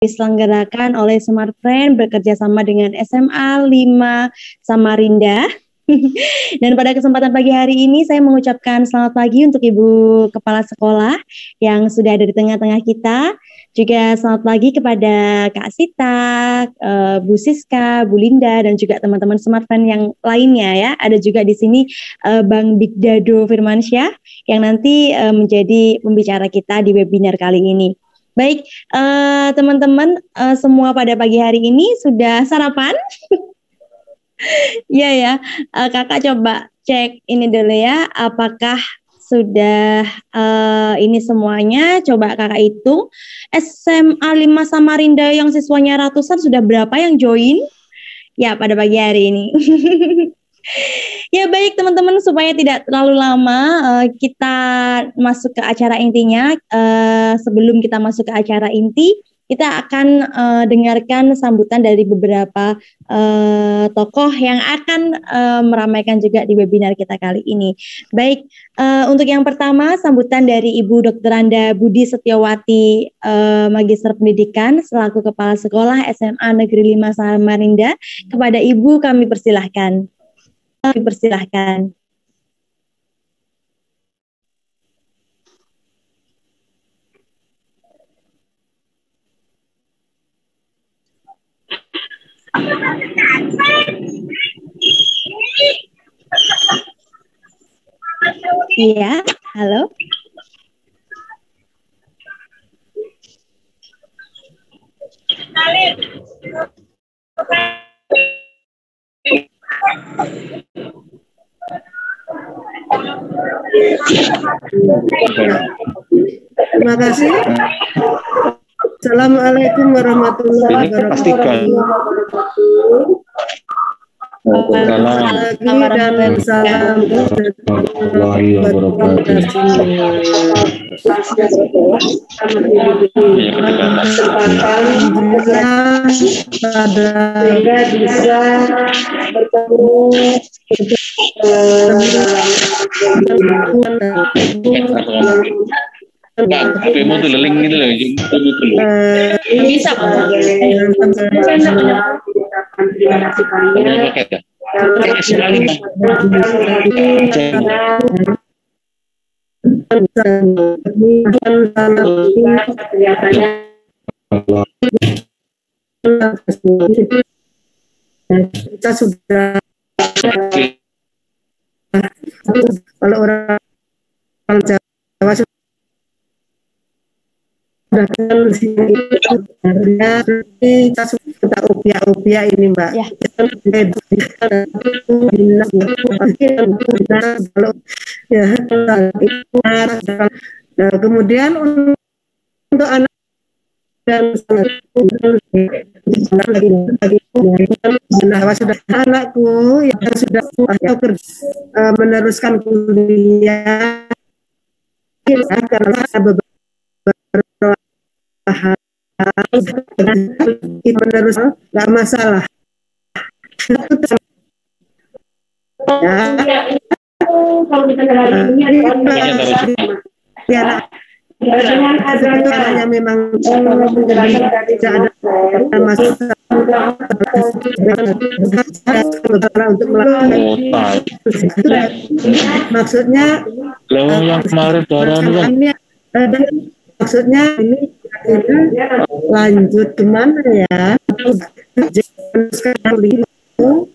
diselenggarakan oleh Smart Friend bekerja sama dengan SMA 5 Samarinda. Dan pada kesempatan pagi hari ini saya mengucapkan selamat pagi untuk Ibu Kepala Sekolah yang sudah ada di tengah-tengah kita. Juga selamat pagi kepada Kak Sita, Bu Siska, Bu Linda, dan juga teman-teman Smart Friend yang lainnya ya. Ada juga di sini Bang Digdado Firmansyah yang nanti menjadi pembicara kita di webinar kali ini. Baik, teman-teman semua pada pagi hari ini sudah sarapan? Iya ya, kakak coba cek ini dulu ya, apakah sudah ini semuanya, coba kakak hitung, SMA 5 Samarinda yang siswanya ratusan sudah berapa yang join? Ya pada pagi hari ini. Ya baik teman-teman, supaya tidak terlalu lama kita masuk ke acara intinya. Sebelum kita masuk ke acara inti, kita akan dengarkan sambutan dari beberapa tokoh yang akan meramaikan juga di webinar kita kali ini. Baik, untuk yang pertama sambutan dari Ibu Dr. Anda Budi Setiawati, Magister Pendidikan selaku Kepala Sekolah SMA Negeri 5 Samarinda. Kepada Ibu kami persilahkan. Dipersilahkan. Iya, halo. Terima kasih. Assalamualaikum warahmatullahi wabarakatuh. Dan salam pada bisa bertemu HP-mu tuh leling gitu loh. Bisa terima kasih kalian. Kita sudah kalau orang Jawa sudah kita opia ini Mbak ya. Nah, kemudian untuk anak dan sudah anakku yang sudah meneruskan kuliah karena beberapa menerus nggak masalah ya. Kalau kita dengan adanya memang tidak ada masalah untuk melakukan maksudnya yang kemarin ini maksudnya ini lanjut kemana ya? Sekarang itu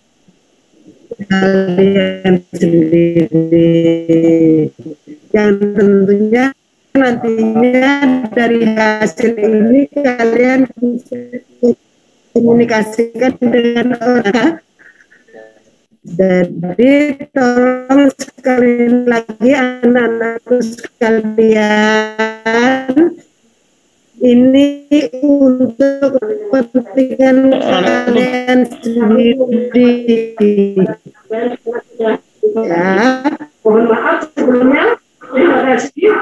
kalian sendiri yang tentunya nantinya dari hasil ini kalian bisa komunikasikan dengan orang. Jadi tolong sekali lagi anak-anakku sekalian, ini untuk kepentingan kalian sendiri. Ya, mohon maaf sebelumnya. Terima kasih.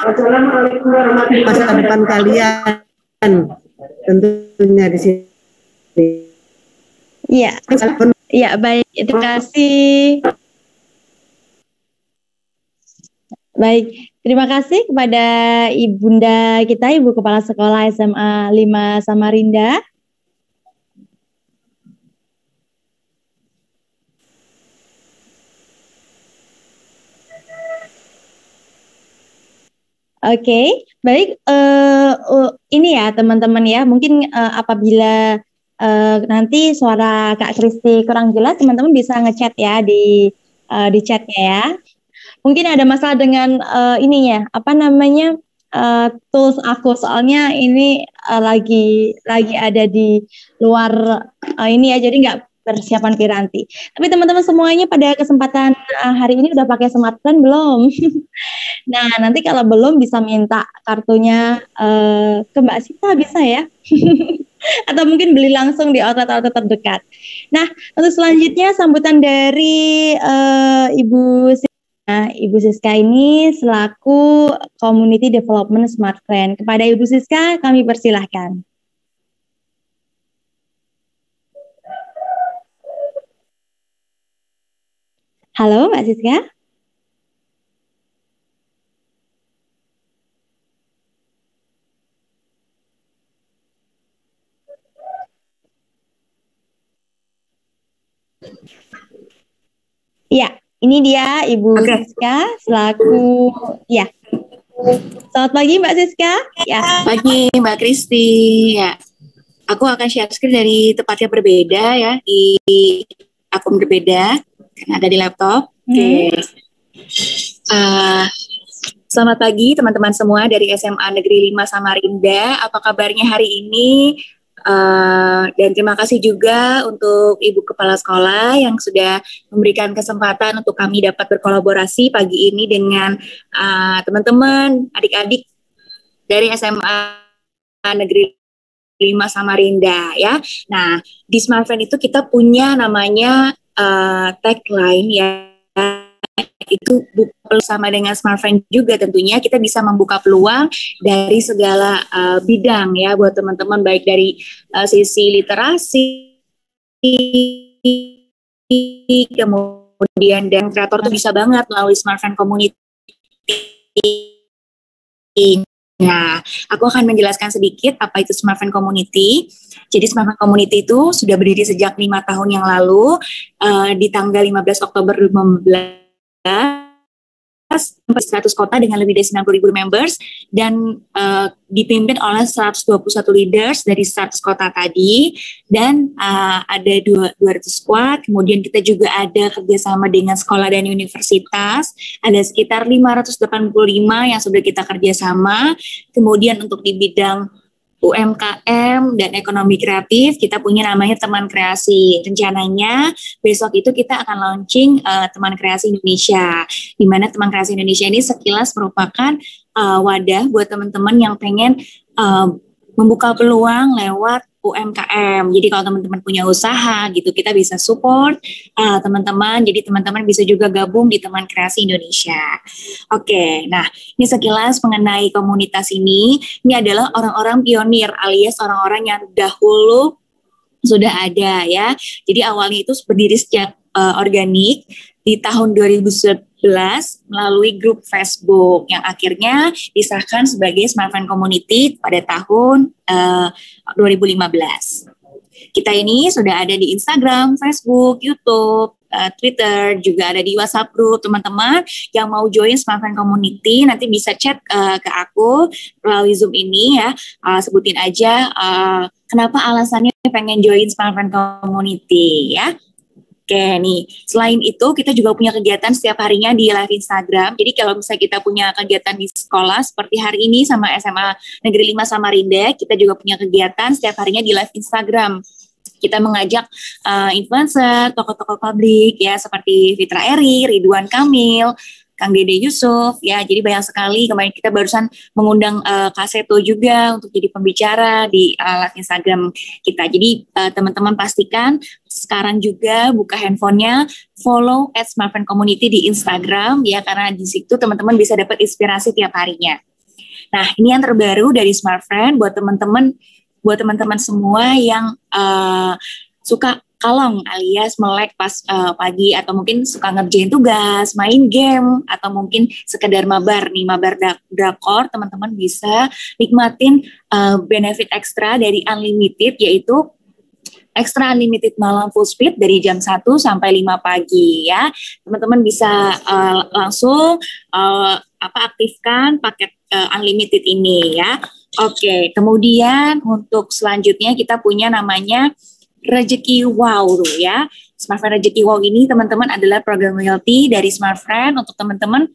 Assalamualaikum warahmatullahi wabarakatuh. Masa depan kalian tentunya di sini. Iya. Iya, baik. Terima kasih. Baik, terima kasih kepada Ibunda kita, Ibu Kepala Sekolah SMA 5 Samarinda. Oke, baik. Ini ya teman-teman ya, mungkin apabila nanti suara Kak Kristi kurang jelas, teman-teman bisa ngechat ya di chatnya ya. Mungkin ada masalah dengan ininya, apa namanya, tools aku, soalnya ini lagi ada di luar ini ya, jadi nggak persiapan piranti. Tapi teman-teman semuanya pada kesempatan hari ini udah pakai smartphone belum? Nah, nanti kalau belum bisa minta kartunya ke Mbak Sita, bisa ya? Atau mungkin beli langsung di outlet-outlet terdekat. Nah, untuk selanjutnya sambutan dari Ibu Siska. Ibu Siska ini selaku Community Development Smart Friend. Kepada Ibu Siska, kami persilahkan. Halo, Mbak Siska. Ya, ini dia Ibu Siska selaku ya. Selamat pagi Mbak Siska. Ya. Pagi Mbak Kristi. Ya, aku akan share screen dari tempat yang berbeda ya, di akun berbeda karena ada di laptop. Oke. Selamat pagi teman-teman semua dari SMA Negeri 5 Samarinda. Apa kabarnya hari ini? Dan terima kasih juga untuk Ibu Kepala Sekolah yang sudah memberikan kesempatan untuk kami dapat berkolaborasi pagi ini dengan teman-teman, adik-adik dari SMA Negeri 5 Samarinda ya. Nah, di Smart Friend itu kita punya namanya tagline ya, itu bersama dengan Smart Friend juga tentunya kita bisa membuka peluang dari segala bidang ya buat teman-teman, baik dari sisi literasi, kemudian dan kreator tuh bisa banget melalui Smart Friend Community. Nah, aku akan menjelaskan sedikit apa itu Smart Friend Community. Jadi Smart Friend Community itu sudah berdiri sejak 5 tahun yang lalu, di tanggal 15 Oktober 2015, 100 kota dengan lebih dari 90.000 members, dan dipimpin oleh 121 leaders dari 100 kota tadi, dan ada 200 squad. Kemudian kita juga ada kerjasama dengan sekolah dan universitas, ada sekitar 585 yang sudah kita kerjasama. Kemudian untuk di bidang UMKM dan ekonomi kreatif, kita punya namanya Teman Kreasi. Rencananya besok itu kita akan launching Teman Kreasi Indonesia, di mana Teman Kreasi Indonesia ini sekilas merupakan wadah buat teman-teman yang pengen membuka peluang lewat UMKM. Jadi kalau teman-teman punya usaha gitu, kita bisa support teman-teman. Jadi teman-teman bisa juga gabung di Teman Kreasi Indonesia. Oke, nah ini sekilas mengenai komunitas ini. Ini adalah orang-orang pionir alias orang-orang yang dahulu sudah ada ya. Jadi awalnya itu berdiri sejak organik di tahun 2011 melalui grup Facebook yang akhirnya disahkan sebagai Smart Friend Community pada tahun 2015. Kita ini sudah ada di Instagram, Facebook, YouTube, Twitter, juga ada di WhatsApp group. Teman-teman yang mau join Smart Friend Community nanti bisa chat ke aku melalui Zoom ini ya. Sebutin aja kenapa alasannya pengen join Smart Friend Community ya. Oke nih, selain itu kita juga punya kegiatan setiap harinya di live Instagram. Jadi kalau misalnya kita punya kegiatan di sekolah seperti hari ini sama SMA Negeri 5 Samarinda, kita juga punya kegiatan setiap harinya di live Instagram. Kita mengajak influencer, tokoh-tokoh publik ya seperti Fitra Eri, Ridwan Kamil, Kang Dede Yusuf ya. Jadi banyak sekali. Kemarin kita barusan mengundang Kak Seto juga untuk jadi pembicara di live Instagram kita. Jadi teman-teman pastikan sekarang juga buka handphonenya, follow @smartfriend community di Instagram ya, karena di situ teman-teman bisa dapat inspirasi tiap harinya. Nah, ini yang terbaru dari Smart Friend buat teman-teman semua yang suka kalong alias melek pas pagi, atau mungkin suka ngerjain tugas, main game, atau mungkin sekedar mabar nih, mabar drakor, teman-teman bisa nikmatin benefit ekstra dari unlimited, yaitu extra unlimited malam full speed dari jam 1 sampai 5 pagi ya. Teman-teman bisa langsung aktifkan paket unlimited ini ya. Oke, kemudian untuk selanjutnya kita punya namanya Rezeki Wow ya. Smartfriend Rezeki Wow ini teman-teman adalah program loyalty dari Smartfriend untuk teman-teman.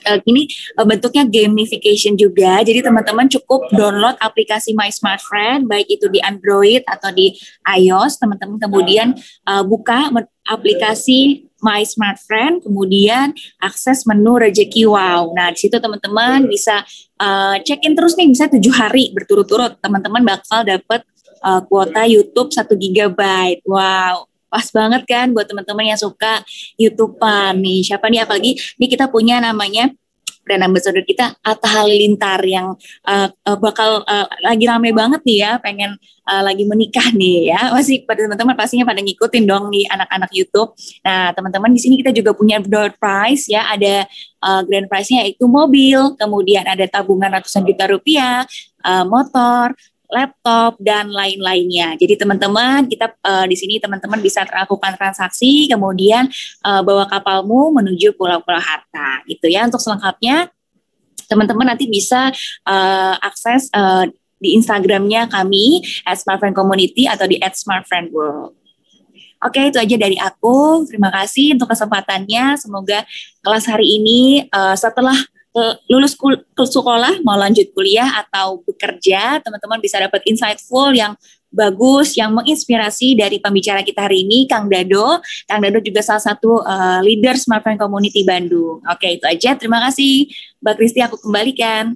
Ini bentuknya gamification juga. Jadi teman-teman cukup download aplikasi My Smartfriend baik itu di Android atau di iOS. Teman-teman kemudian buka aplikasi My Smartfriend, kemudian akses menu Rezeki Wow. Nah, di situ teman-teman bisa check-in terus nih, bisa 7 hari berturut-turut. Teman-teman bakal dapat kuota YouTube 1 GB. Wow, pas banget kan buat teman-teman yang suka YouTubean nih. Siapa nih, apalagi nih kita punya namanya brand ambassador kita, Atta Halilintar, yang bakal lagi rame banget nih ya, pengen lagi menikah nih ya. Masih pada teman-teman pastinya pada ngikutin dong nih anak-anak YouTube. Nah, teman-teman di sini kita juga punya door prize ya, ada grand prize-nya yaitu mobil, kemudian ada tabungan ratusan juta rupiah, motor, laptop, dan lain-lainnya. Jadi teman-teman, kita di sini teman-teman bisa melakukan transaksi, kemudian bawa kapalmu menuju pulau-pulau harta, gitu ya. Untuk selengkapnya, teman-teman nanti bisa akses di Instagramnya kami @smartfriend_community atau di @smartfriendworld. Oke, itu aja dari aku. Terima kasih untuk kesempatannya. Semoga kelas hari ini setelah lulus sekolah, mau lanjut kuliah atau bekerja, teman-teman bisa dapat insightful yang bagus, yang menginspirasi dari pembicara kita hari ini, Kang Dado. Kang Dado juga salah satu leader Smartfriend Community Bandung. Oke, itu aja. Terima kasih. Mbak Kristi, aku kembalikan.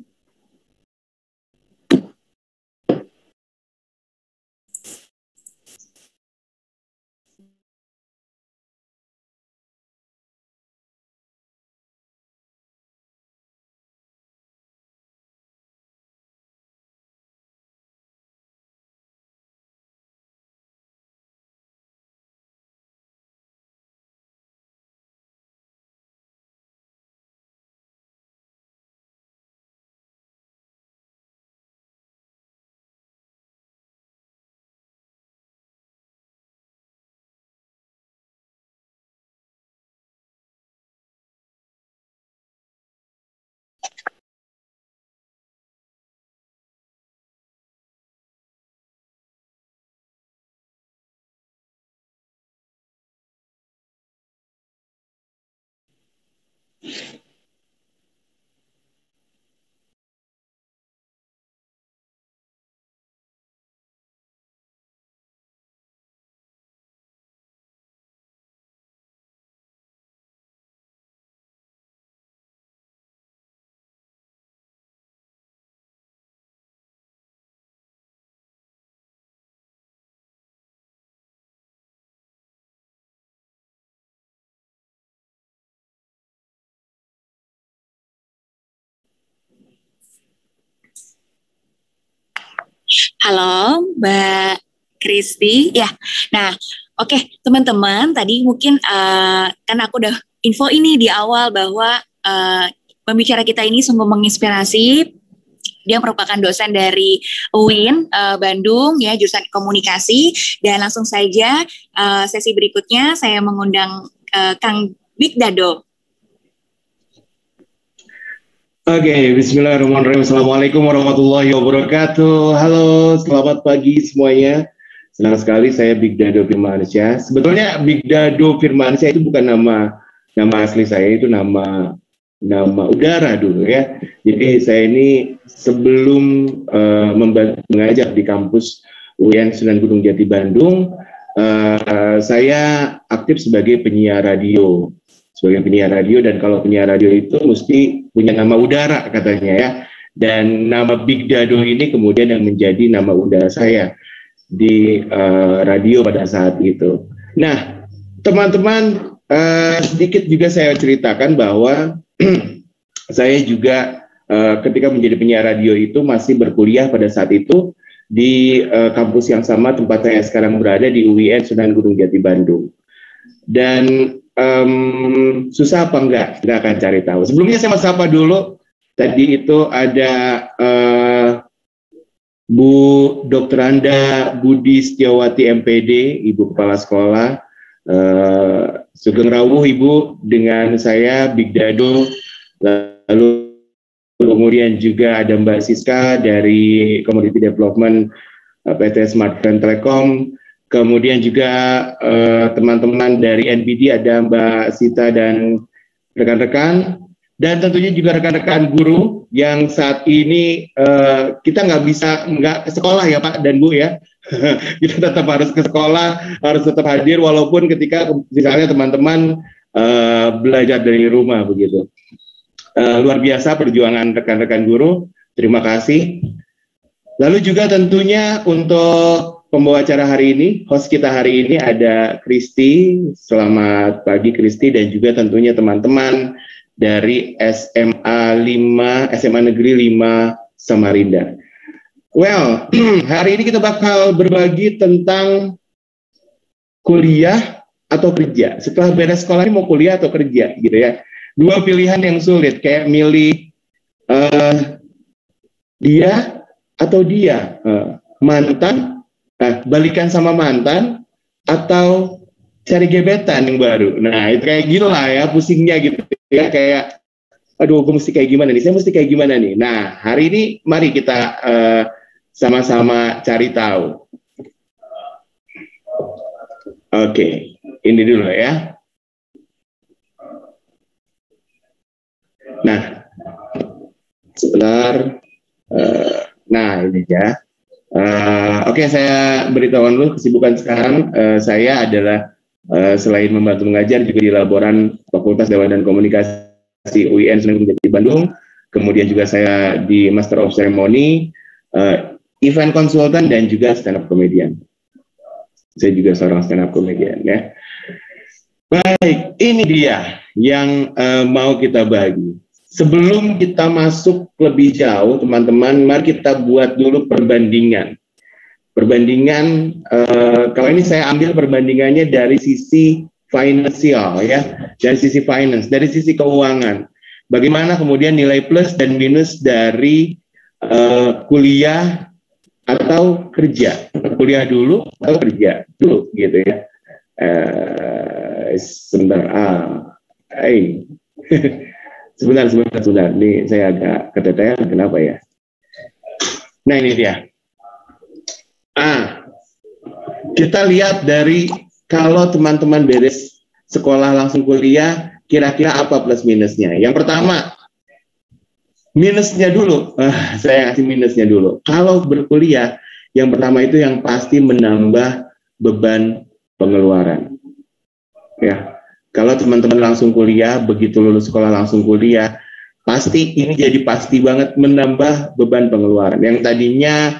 Halo, Mbak Kristi. Ya, nah, oke, teman-teman. Tadi mungkin kan aku udah info ini di awal bahwa pembicara kita ini sungguh menginspirasi. Dia merupakan dosen dari UIN Bandung, ya, jurusan komunikasi. Dan langsung saja sesi berikutnya saya mengundang Kang Big Dado. Oke, bismillahirrahmanirrahim. Assalamualaikum warahmatullahi wabarakatuh. Halo, selamat pagi semuanya. Senang sekali saya Big Dado Firmansyah. Sebetulnya Big Dado Firmansyah itu bukan nama asli saya, itu nama udara dulu ya. Jadi saya ini sebelum mengajar di kampus UIN Sunan Gunung Jati Bandung, saya aktif sebagai penyiar radio. Dan kalau penyiar radio itu mesti punya nama udara katanya ya. Dan nama Big Dado ini kemudian yang menjadi nama udara saya di radio pada saat itu. Nah, teman-teman, sedikit juga saya ceritakan bahwa saya juga ketika menjadi penyiar radio itu masih berkuliah pada saat itu, di kampus yang sama tempat saya sekarang berada di UIN Sunan Gunung Jati Bandung. Dan susah apa enggak? Kita akan cari tahu. Sebelumnya saya mau sapa dulu. Tadi itu ada Bu Dr. Anda Budi Setiawati MPD, Ibu Kepala Sekolah. Sugeng rawuh Ibu dengan saya Big Dado, lalu kemudian juga ada Mbak Siska dari Community Development PT Smart Friend Telekom, kemudian juga teman-teman dari NPD ada Mbak Sita dan rekan-rekan, dan tentunya juga rekan-rekan guru yang saat ini kita nggak ke sekolah ya Pak dan Bu ya. Kita tetap harus ke sekolah, harus tetap hadir walaupun ketika misalnya teman-teman belajar dari rumah begitu. Luar biasa perjuangan rekan-rekan guru, terima kasih. Lalu juga tentunya untuk pembawa acara hari ini, host kita hari ini ada Kristi. Selamat pagi Kristi, dan juga tentunya teman-teman dari SMA Negeri 5 Samarinda. Well, hari ini kita bakal berbagi tentang kuliah atau kerja. Setelah beres sekolah ini mau kuliah atau kerja gitu ya. Dua pilihan yang sulit, kayak milih dia atau dia, mantan, balikan sama mantan, atau cari gebetan yang baru. Nah itu kayak gitu lah ya, pusingnya gitu ya, kayak aduh gue mesti kayak gimana nih, saya mesti kayak gimana nih. Nah hari ini mari kita sama-sama cari tahu. Oke, ini dulu ya. Nah, sebentar. Nah, ini ya. Oke, saya beritahu dulu kesibukan sekarang. Saya adalah selain membantu mengajar juga di laboran Fakultas Dewan dan Komunikasi UIN Sunan Gunung Jati Bandung. Kemudian juga saya di Master of Ceremony, event konsultan, dan juga stand up comedian. Saya juga seorang stand up comedian ya. Baik, ini dia yang mau kita bagi. Sebelum kita masuk lebih jauh, teman-teman, mari kita buat dulu perbandingan. Perbandingan, kalau ini saya ambil perbandingannya dari sisi finansial ya, dari sisi finance, dari sisi keuangan. Bagaimana kemudian nilai plus dan minus dari kuliah atau kerja, kuliah dulu atau kerja dulu gitu ya. Sebentar, sebentar. Ini saya agak keteteran, kenapa ya? Nah ini dia. Kita lihat dari kalau teman-teman beres sekolah langsung kuliah, kira-kira apa plus minusnya? Yang pertama, minusnya dulu. Saya kasih minusnya dulu. Kalau berkuliah, yang pertama itu yang pasti menambah beban pengeluaran. Ya, kalau teman-teman langsung kuliah, begitu lulus sekolah langsung kuliah, pasti ini jadi pasti banget menambah beban pengeluaran. Yang tadinya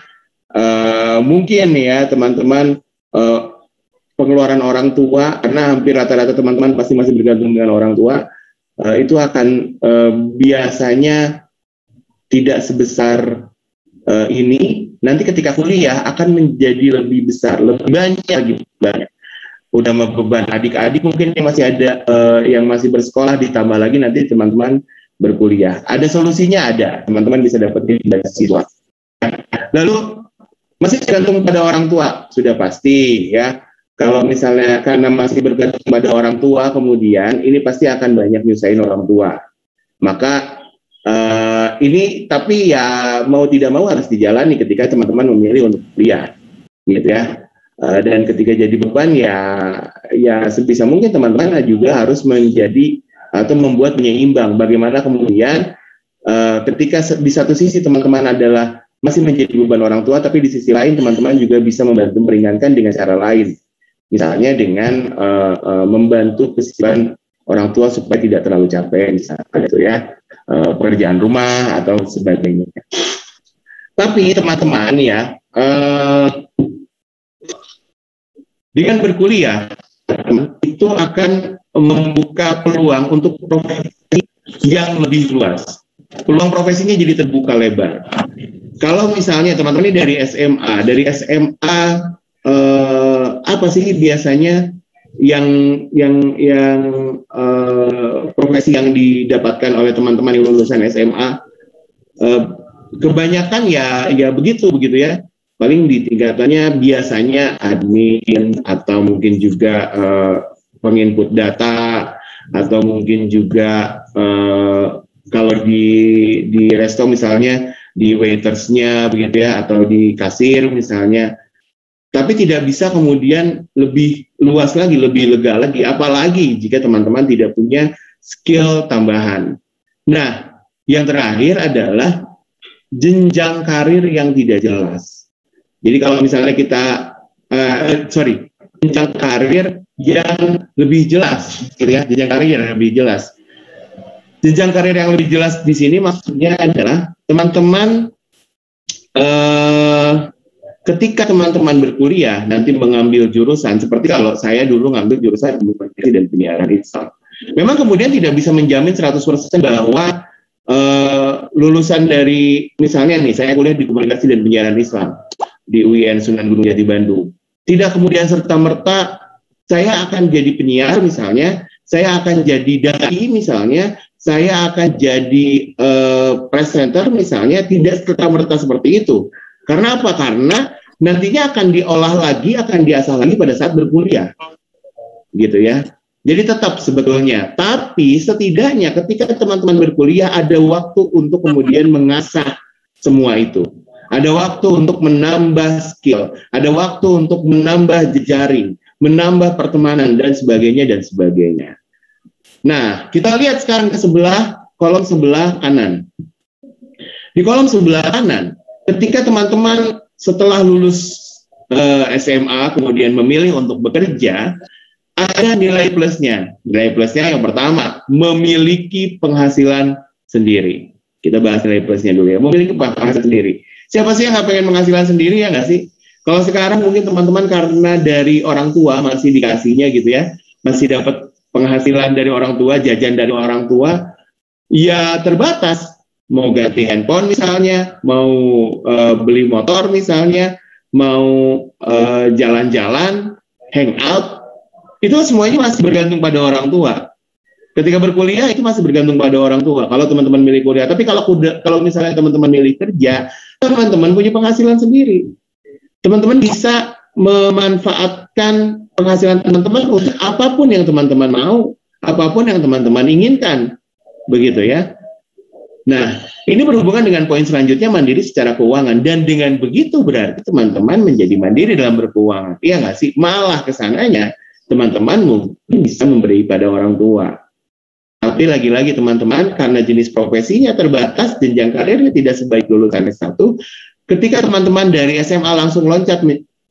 mungkin ya teman-teman pengeluaran orang tua, karena hampir rata-rata teman-teman pasti masih bergantung dengan orang tua, itu akan biasanya tidak sebesar ini. Nanti ketika kuliah akan menjadi lebih besar, lebih banyak. Udah beban adik-adik mungkin yang masih ada yang masih bersekolah, ditambah lagi nanti teman-teman berkuliah. Ada solusinya, ada. Teman-teman bisa dapetin dari siswa. Lalu masih tergantung pada orang tua, sudah pasti ya. Kalau misalnya karena masih bergantung pada orang tua, kemudian ini pasti akan banyak nyusahin orang tua. Maka ini tapi ya mau tidak mau harus dijalani ketika teman-teman memilih untuk kuliah, gitu ya. Dan ketika jadi beban ya sebisa mungkin teman-teman juga harus menjadi atau membuat penyeimbang. Bagaimana kemudian ketika di satu sisi teman-teman adalah masih menjadi beban orang tua, tapi di sisi lain teman-teman juga bisa membantu meringankan dengan cara lain. Misalnya dengan membantu kesibukan orang tua supaya tidak terlalu capek, misalnya itu ya, pekerjaan rumah atau sebagainya. Tapi teman-teman ya, dengan berkuliah itu akan membuka peluang untuk profesi yang lebih luas. Peluang profesinya jadi terbuka lebar. Kalau misalnya teman-teman ini dari SMA apa sih biasanya yang profesi yang didapatkan oleh teman-teman yang lulusan SMA? Kebanyakan ya begitu ya. Paling di tingkatannya biasanya admin atau mungkin juga penginput data atau mungkin juga kalau di resto misalnya di waitersnya begitu ya, atau di kasir misalnya. Tapi tidak bisa kemudian lebih luas lagi, lebih lega lagi, apalagi jika teman-teman tidak punya skill tambahan. Nah, yang terakhir adalah jenjang karir yang tidak jelas. Jadi kalau misalnya kita, jenjang karir yang lebih jelas, gitu ya, jenjang karir yang lebih jelas. Jenjang karir yang lebih jelas di sini maksudnya adalah teman-teman ketika teman-teman berkuliah nanti mengambil jurusan, seperti kalau saya dulu ngambil jurusan komunikasi dan penyiaran Islam. Memang kemudian tidak bisa menjamin 100% bahwa lulusan dari, misalnya nih, saya kuliah di komunikasi dan penyiaran Islam di UIN Sunan Gunung Jati Bandung. Tidak kemudian serta-merta saya akan jadi penyiar misalnya, saya akan jadi dai misalnya, saya akan jadi presenter misalnya, tidak serta-merta seperti itu. Karena apa? Karena nantinya akan diolah lagi, akan diasah lagi pada saat berkuliah, gitu ya. Jadi tetap sebetulnya, tapi setidaknya ketika teman-teman berkuliah ada waktu untuk kemudian mengasah semua itu. Ada waktu untuk menambah skill, ada waktu untuk menambah jejaring, menambah pertemanan dan sebagainya dan sebagainya. Nah, kita lihat sekarang ke kolom sebelah kanan. Di kolom sebelah kanan, ketika teman-teman setelah lulus SMA kemudian memilih untuk bekerja, ada nilai plusnya. Nilai plusnya yang pertama, memiliki penghasilan sendiri. Kita bahas nilai plusnya dulu ya, memiliki penghasilan sendiri. Siapa sih yang nggak pengen penghasilan sendiri, ya nggak sih? Kalau sekarang mungkin teman-teman karena dari orang tua masih dikasihnya gitu ya, masih dapat penghasilan dari orang tua, jajan dari orang tua, ya terbatas. Mau ganti handphone misalnya, mau beli motor misalnya, mau jalan-jalan, hangout, itu semuanya masih bergantung pada orang tua. Ketika berkuliah itu masih bergantung pada orang tua. Kalau teman-teman milih kuliah, tapi kalau misalnya teman-teman milih kerja, teman-teman punya penghasilan sendiri. Teman-teman bisa memanfaatkan penghasilan teman-teman untuk apapun yang teman-teman mau, apapun yang teman-teman inginkan, begitu ya. Nah, ini berhubungan dengan poin selanjutnya, mandiri secara keuangan. Dan dengan begitu berarti teman-teman menjadi mandiri dalam berkeuangan. Iya nggak sih? Malah kesananya teman-teman mungkin bisa memberi pada orang tua. Tapi lagi-lagi teman-teman, karena jenis profesinya terbatas, jenjang karirnya tidak sebaik lulusan S1, ketika teman-teman dari SMA langsung loncat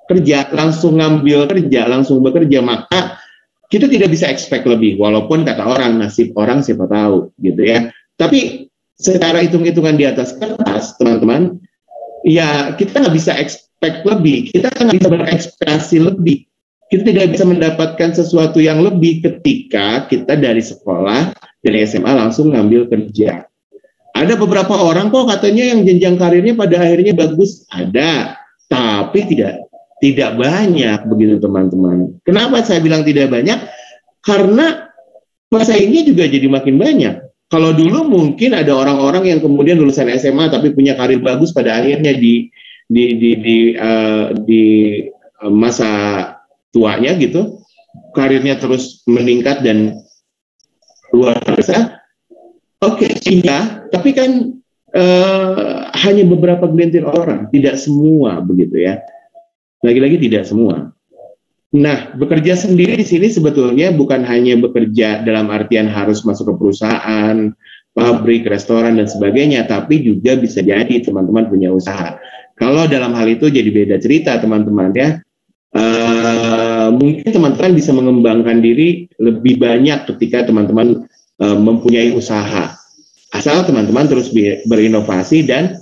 kerja, langsung ngambil kerja, langsung bekerja, maka kita tidak bisa expect lebih. Walaupun kata orang, nasib orang siapa tahu, gitu ya. Tapi secara hitung-hitungan di atas kertas, teman-teman, ya kita nggak bisa expect lebih, kita nggak bisa berekspektasi lebih, kita tidak bisa mendapatkan sesuatu yang lebih ketika kita dari sekolah, dari SMA langsung ngambil kerja. Ada beberapa orang kok katanya yang jenjang karirnya pada akhirnya bagus, ada, tapi tidak banyak begitu teman-teman. Kenapa saya bilang tidak banyak? Karena pesaingnya juga jadi makin banyak. Kalau dulu mungkin ada orang-orang yang kemudian lulusan SMA tapi punya karir bagus pada akhirnya di masa tuanya gitu, karirnya terus meningkat dan luar biasa. Oke, iya, tapi kan hanya beberapa gelintir orang, tidak semua begitu ya. Lagi-lagi tidak semua. Nah, bekerja sendiri di sini sebetulnya bukan hanya bekerja dalam artian harus masuk ke perusahaan, pabrik, restoran, dan sebagainya, tapi juga bisa jadi teman-teman punya usaha. Kalau dalam hal itu jadi beda cerita, teman-teman ya. Mungkin teman-teman bisa mengembangkan diri lebih banyak ketika teman-teman mempunyai usaha. Asal teman-teman terus berinovasi dan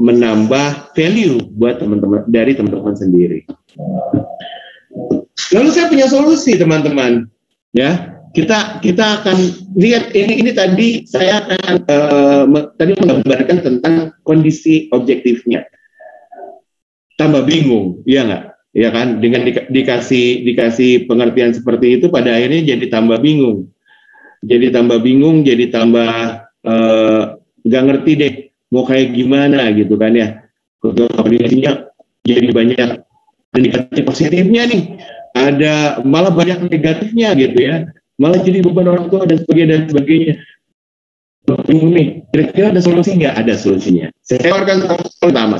menambah value buat teman-teman dari teman-teman sendiri. Lalu saya punya solusi teman-teman, ya. kita akan lihat ini tadi saya akan tadi menggambarkan tentang kondisi objektifnya. Tambah bingung, ya nggak? Ya kan, dengan dikasih pengertian seperti itu, pada akhirnya jadi tambah bingung, jadi tambah nggak ngerti deh mau kayak gimana gitu kan ya. Koordinasinya jadi banyak indikator positifnya nih, ada malah banyak negatifnya gitu ya, malah jadi beban orang tua dan sebagainya. Bingung nih, kira-kira ada solusi nggak? Ada solusinya. Saya tawarkan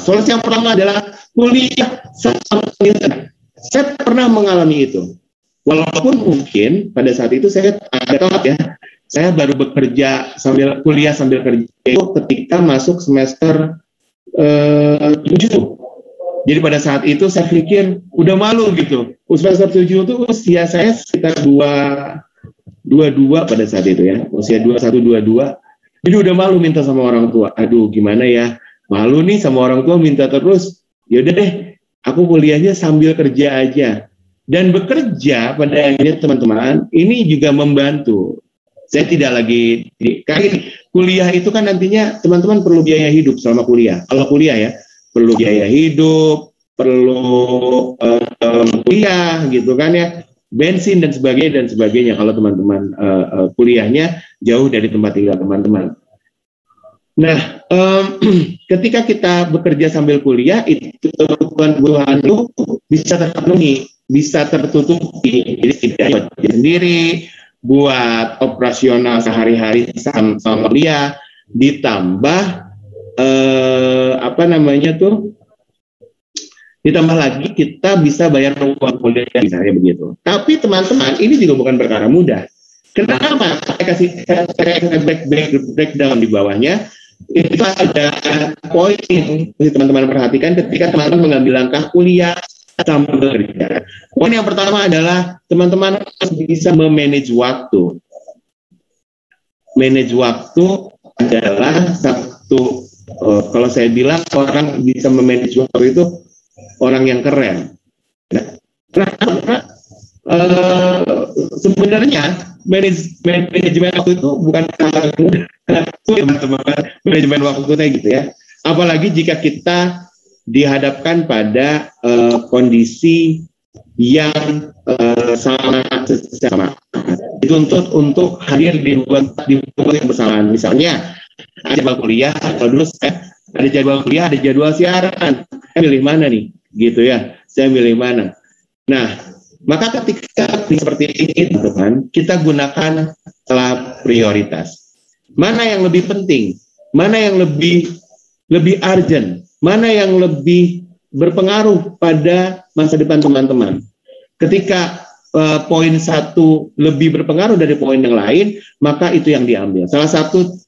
solusi yang pertama adalah kuliah sama internet. Saya pernah mengalami itu. Walaupun mungkin pada saat itu saya agak telat ya. Saya baru bekerja sambil kuliah sambil kerja itu ketika masuk semester 7. Jadi pada saat itu saya pikir udah malu gitu. Semester 7 itu usia saya sekitar 22 pada saat itu ya. Usia 21-22. Jadi udah malu minta sama orang tua. Aduh, gimana ya? Malu nih sama orang tua minta terus. Ya udah deh, aku kuliahnya sambil kerja aja. Dan bekerja pada akhirnya teman-teman, ini juga membantu. Saya tidak lagi kuliah itu kan nantinya teman-teman perlu biaya hidup selama kuliah. Kalau kuliah ya, perlu biaya hidup, perlu kuliah gitu kan ya. Bensin dan sebagainya kalau teman-teman kuliahnya jauh dari tempat tinggal teman-teman. Nah, ketika kita bekerja sambil kuliah, itu kebutuhan itu bisa terpenuhi, bisa tertutupi. Jadi tidak buat diri sendiri, buat operasional sehari-hari sama kuliah, ditambah ditambah lagi kita bisa bayar uang kuliah misalnya begitu. Tapi teman-teman, ini juga bukan perkara mudah. Kenapa? Saya kasih breakdown di bawahnya. Itu ada poin yang teman-teman perhatikan ketika teman-teman mengambil langkah kuliah sambil bekerja. Poin yang pertama adalah teman-teman harus bisa memanage waktu. Manage waktu adalah satu, kalau saya bilang orang bisa memanage waktu itu orang yang keren. Karena sebenarnya manajemen waktu itu bukan hal yang mudah, teman-teman. Manajemen waktunya gitu ya. Apalagi jika kita dihadapkan pada kondisi yang sama. Itu untuk hadir di ruang yang bersamaan. Misalnya ada jadwal kuliah, kalau dulu ada jadwal kuliah, ada jadwal siaran. Saya milih mana nih? Gitu ya, saya milih mana. Nah, maka ketika seperti ini, teman-teman, kita gunakan skala prioritas. Mana yang lebih penting? Mana yang lebih urgent? Mana yang lebih berpengaruh pada masa depan teman-teman? Ketika poin satu lebih berpengaruh dari poin yang lain, maka itu yang diambil. Salah satu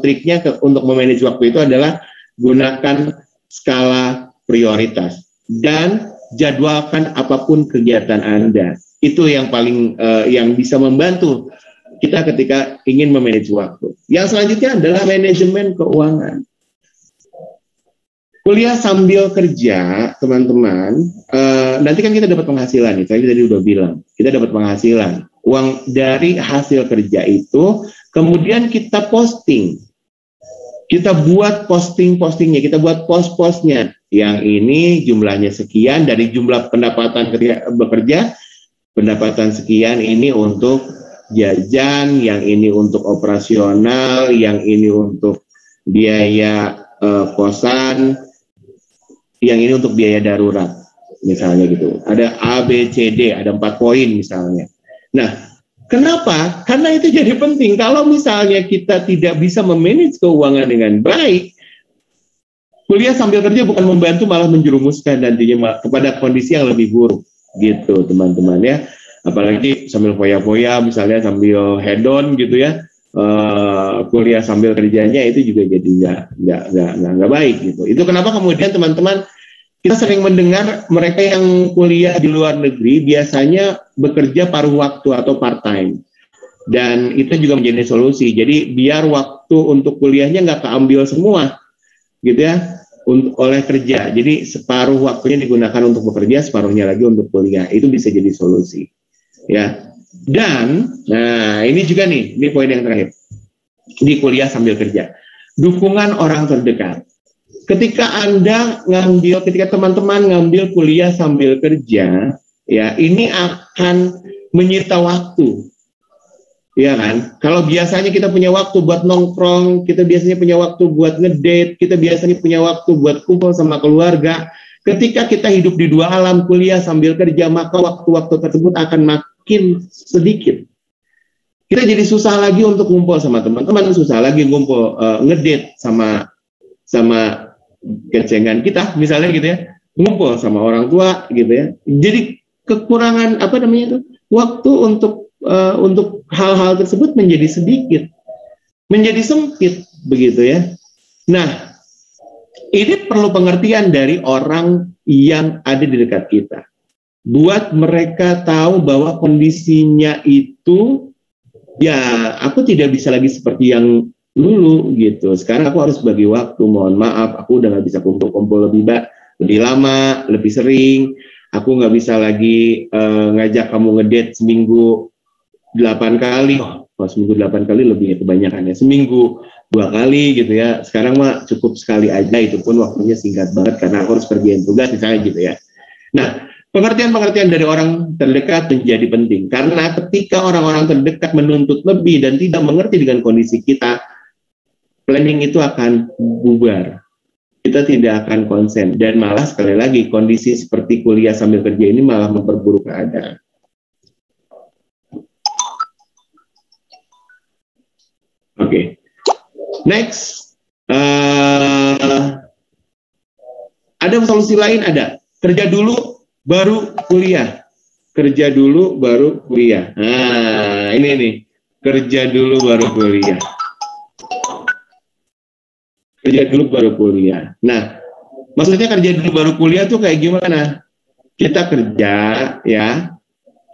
triknya untuk memanage waktu itu adalah gunakan skala prioritas dan jadwalkan apapun kegiatan Anda. Itu yang paling yang bisa membantu kita ketika ingin memanage waktu. Yang selanjutnya adalah manajemen keuangan. Kuliah sambil kerja, teman-teman, nanti kan kita dapat penghasilan nih. Tadi udah bilang, kita dapat penghasilan. Uang dari hasil kerja itu kemudian kita posting. Kita buat posting-postingnya, kita buat post-postnya. Yang ini jumlahnya sekian, dari jumlah pendapatan ketika bekerja, pendapatan sekian ini untuk jajan, yang ini untuk operasional, yang ini untuk biaya kosan, yang ini untuk biaya darurat, misalnya gitu. Ada A, B, C, D, ada 4 poin misalnya. Nah, kenapa? Karena itu jadi penting. Kalau misalnya kita tidak bisa memanage keuangan dengan baik, kuliah sambil kerja bukan membantu, malah menjerumuskan nantinya kepada kondisi yang lebih buruk, gitu teman-teman ya. Apalagi sambil foya-foya, misalnya sambil hedon gitu ya, kuliah sambil kerjanya itu juga jadi nggak baik gitu. Itu kenapa kemudian teman-teman kita sering mendengar mereka yang kuliah di luar negeri biasanya bekerja paruh waktu atau part time, dan itu juga menjadi solusi. Jadi biar waktu untuk kuliahnya nggak keambil semua gitu ya oleh kerja. Jadi separuh waktunya digunakan untuk bekerja, separuhnya lagi untuk kuliah. Itu bisa jadi solusi ya. Dan, nah ini juga nih, ini poin yang terakhir. Di kuliah sambil kerja. Dukungan orang terdekat. Ketika ketika teman-teman ngambil kuliah sambil kerja, ya ini akan menyita waktu. Ya kan? Kalau biasanya kita punya waktu buat nongkrong, kita biasanya punya waktu buat ngedate, kita biasanya punya waktu buat kumpul sama keluarga. Ketika kita hidup di dua alam, kuliah sambil kerja, maka waktu-waktu tersebut akan makin sedikit. Kita jadi susah lagi untuk kumpul sama teman-teman, susah lagi ngumpul ngedate sama kecengan kita, misalnya gitu ya, ngumpul sama orang tua gitu ya. Jadi kekurangan waktu untuk hal-hal tersebut menjadi sedikit, menjadi sempit begitu ya. Nah, ini perlu pengertian dari orang yang ada di dekat kita. Buat mereka tahu bahwa kondisinya itu, ya aku tidak bisa lagi seperti yang dulu gitu. Sekarang aku harus bagi waktu, mohon maaf, aku udah nggak bisa kumpul-kumpul lebih lama, lebih sering. Aku nggak bisa lagi ngajak kamu ngedate seminggu 8 kali. Oh, seminggu 8 kali lebih kebanyakan ya. Seminggu 2 kali gitu ya. Sekarang mah cukup sekali aja, itu pun waktunya singkat banget karena aku harus kerjain tugas misalnya gitu ya. Nah, pengertian-pengertian dari orang terdekat menjadi penting karena ketika orang-orang terdekat menuntut lebih dan tidak mengerti dengan kondisi kita, planning itu akan bubar. Kita tidak akan konsen dan malah sekali lagi kondisi seperti kuliah sambil kerja ini malah memperburuk keadaan. Oke. Next, ada solusi lain, ada kerja dulu baru kuliah, kerja dulu baru kuliah. Nah, ini nih, kerja dulu baru kuliah, kerja dulu baru kuliah. Nah, maksudnya kerja dulu baru kuliah tuh kayak gimana? Kita kerja ya,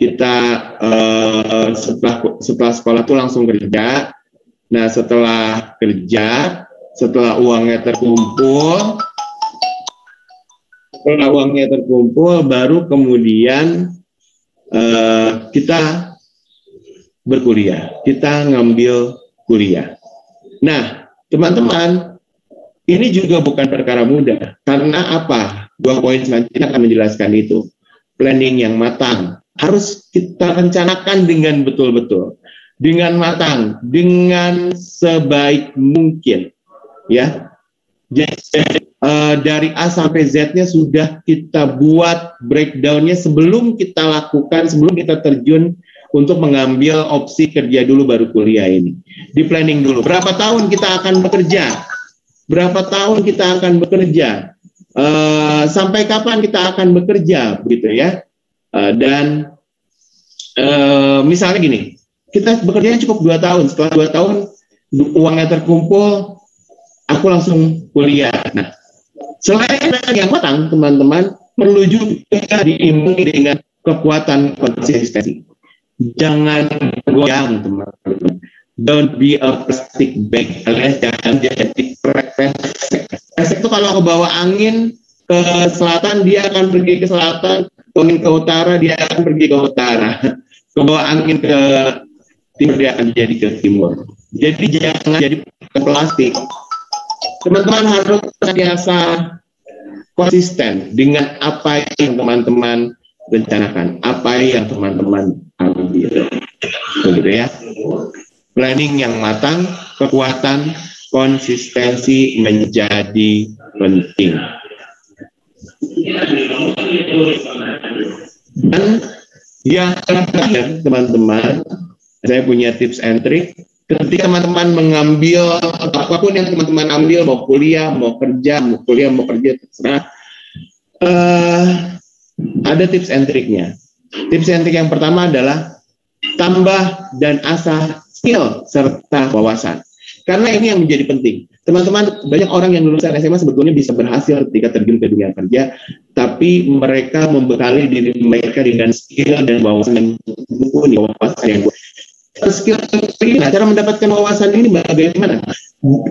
kita setelah sekolah tuh langsung kerja. Nah, setelah kerja, setelah uangnya terkumpul, baru kemudian kita berkuliah, kita ngambil kuliah. Nah, teman-teman, ini juga bukan perkara mudah. Karena apa? 2 poin selanjutnya akan menjelaskan itu. Planning yang matang harus kita rencanakan dengan betul-betul. Dengan matang, dengan sebaik mungkin, ya. Jadi dari A sampai Z-nya sudah kita buat breakdown-nya sebelum kita lakukan, sebelum kita terjun untuk mengambil opsi kerja dulu baru kuliah ini. Di planning dulu. Berapa tahun kita akan bekerja? Berapa tahun kita akan bekerja? Sampai kapan kita akan bekerja, begitu ya? Dan misalnya gini. Kita bekerjanya cukup 2 tahun. Setelah 2 tahun, uangnya terkumpul, aku langsung kuliah. Nah, selain yang matang, teman-teman, perlu juga diimbangi dengan kekuatan konsistensi. Jangan goyang, teman-teman. Don't be a plastic bag. Alias jangan jadi pesek. Pesek itu kalau ke bawah angin ke selatan, dia akan pergi ke selatan. Angin ke utara, dia akan pergi ke utara. Ke bawah angin ke timur, dia akan jadi ke timur. Jadi jangan jadi plastik. Teman-teman harus biasa konsisten dengan apa yang teman-teman rencanakan, apa yang teman-teman ambil. Begitu ya. Planning yang matang, kekuatan, konsistensi menjadi penting. Dan yang terakhir, teman-teman, saya punya tips and trick. Ketika teman-teman mengambil apapun yang teman-teman ambil, mau kuliah, mau kerja, terserah. Ada tips and tricknya. Tips and trick yang pertama adalah tambah dan asah skill serta wawasan. Karena ini yang menjadi penting. Teman-teman, banyak orang yang lulusan SMA sebetulnya bisa berhasil ketika terjun ke dunia kerja, tapi mereka membekali diri mereka dengan skill dan wawasan yang mumpuni, wawasan yang skill ini. Nah, cara mendapatkan wawasan ini bagaimana?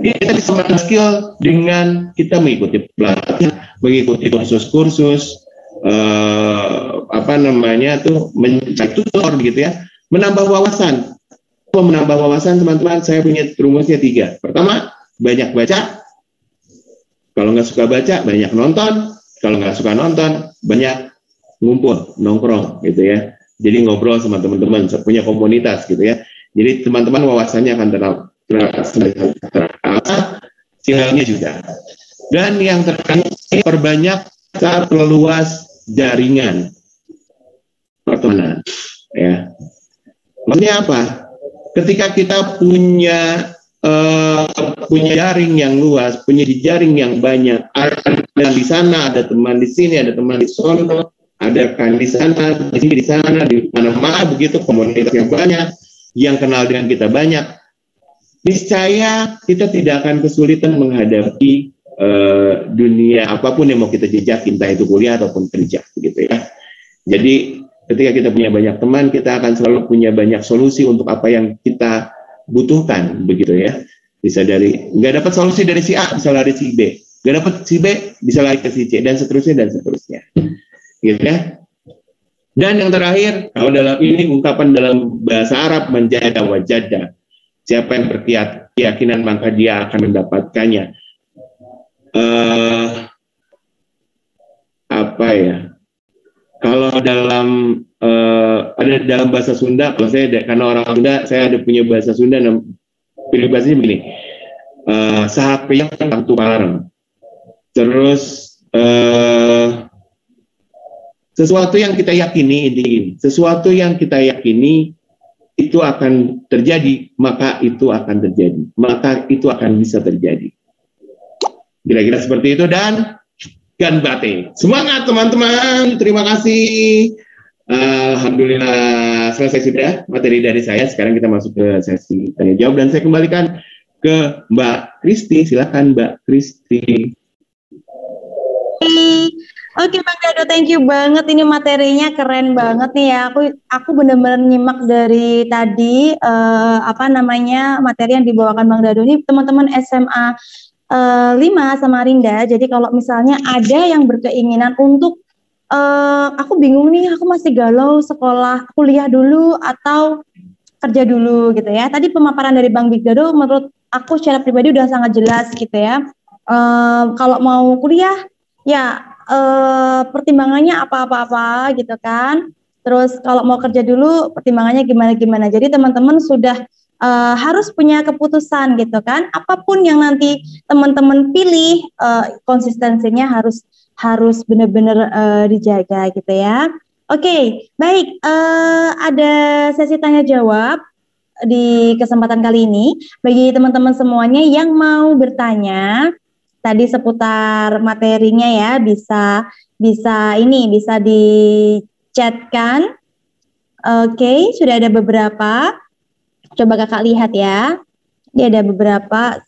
Kita bisa mendapatkan skill dengan kita mengikuti pelatihan, mengikuti kursus-kursus, mencari tutor gitu ya, Menambah wawasan. Kalau menambah wawasan teman-teman, saya punya rumusnya 3. Pertama, banyak baca. Kalau nggak suka baca, banyak nonton. Kalau nggak suka nonton, banyak ngumpul, nongkrong gitu ya. Jadi ngobrol sama teman-teman, punya komunitas gitu ya. Jadi teman-teman wawasannya akan terasa, sinyalnya juga. Dan yang terakhir, perbanyak saat perluas jaringan pertemanan. Ya. Maksudnya apa? Ketika kita punya jaring yang luas, punya jejaring yang banyak, ada di sana, ada teman di sini, ada teman di sono, ada kan di sana, di sini, di sana, di mana-mana begitu, komunitas yang banyak, yang kenal dengan kita banyak, niscaya kita tidak akan kesulitan menghadapi dunia apapun yang mau kita jejak, entah itu kuliah ataupun kerja, gitu ya. Jadi ketika kita punya banyak teman, kita akan selalu punya banyak solusi untuk apa yang kita butuhkan, begitu ya. Bisa dari, nggak dapat solusi dari si A, bisa lari si B. Nggak dapat si B, bisa lari ke si C, dan seterusnya, dan seterusnya. Gitu ya. Dan yang terakhir, kalau dalam ini ungkapan dalam bahasa Arab, menjada wajada. Siapa yang berkeyakinan, maka dia akan mendapatkannya. Apa ya? Kalau dalam ada dalam bahasa Sunda, kalau saya karena orang Sunda, saya ada punya bahasa Sunda, bahasanya begini, sahape yang tentu bareng. Terus sesuatu yang kita yakini, ini sesuatu yang kita yakini itu akan terjadi, maka itu akan terjadi, maka itu akan bisa terjadi. Kira-kira seperti itu. Dan Ganbate. Semangat teman-teman, terima kasih. Alhamdulillah selesai sudah materi dari saya. Sekarang kita masuk ke sesi tanya jawab dan saya kembalikan ke Mbak Kristi. Silakan Mbak Kristi. Oke Bang Dado, thank you banget, ini materinya keren banget nih ya. Aku benar-benar nyimak dari tadi materi yang dibawakan Bang Dado ini, teman-teman SMA 5 Samarinda. Jadi kalau misalnya ada yang berkeinginan untuk aku bingung nih, aku masih galau sekolah, kuliah dulu atau kerja dulu gitu ya. Tadi pemaparan dari Bang Big Dado menurut aku secara pribadi udah sangat jelas gitu ya. Kalau mau kuliah ya pertimbangannya apa-apa gitu kan. Terus kalau mau kerja dulu pertimbangannya gimana-gimana. Jadi teman-teman sudah harus punya keputusan gitu kan. Apapun yang nanti teman-teman pilih, konsistensinya harus benar-benar dijaga gitu ya. Oke, baik. Ada sesi tanya jawab di kesempatan kali ini. Bagi teman-teman semuanya yang mau bertanya tadi seputar materinya ya, bisa di-chatkan. Oke, sudah ada beberapa. Coba kakak lihat ya. Ini ada beberapa.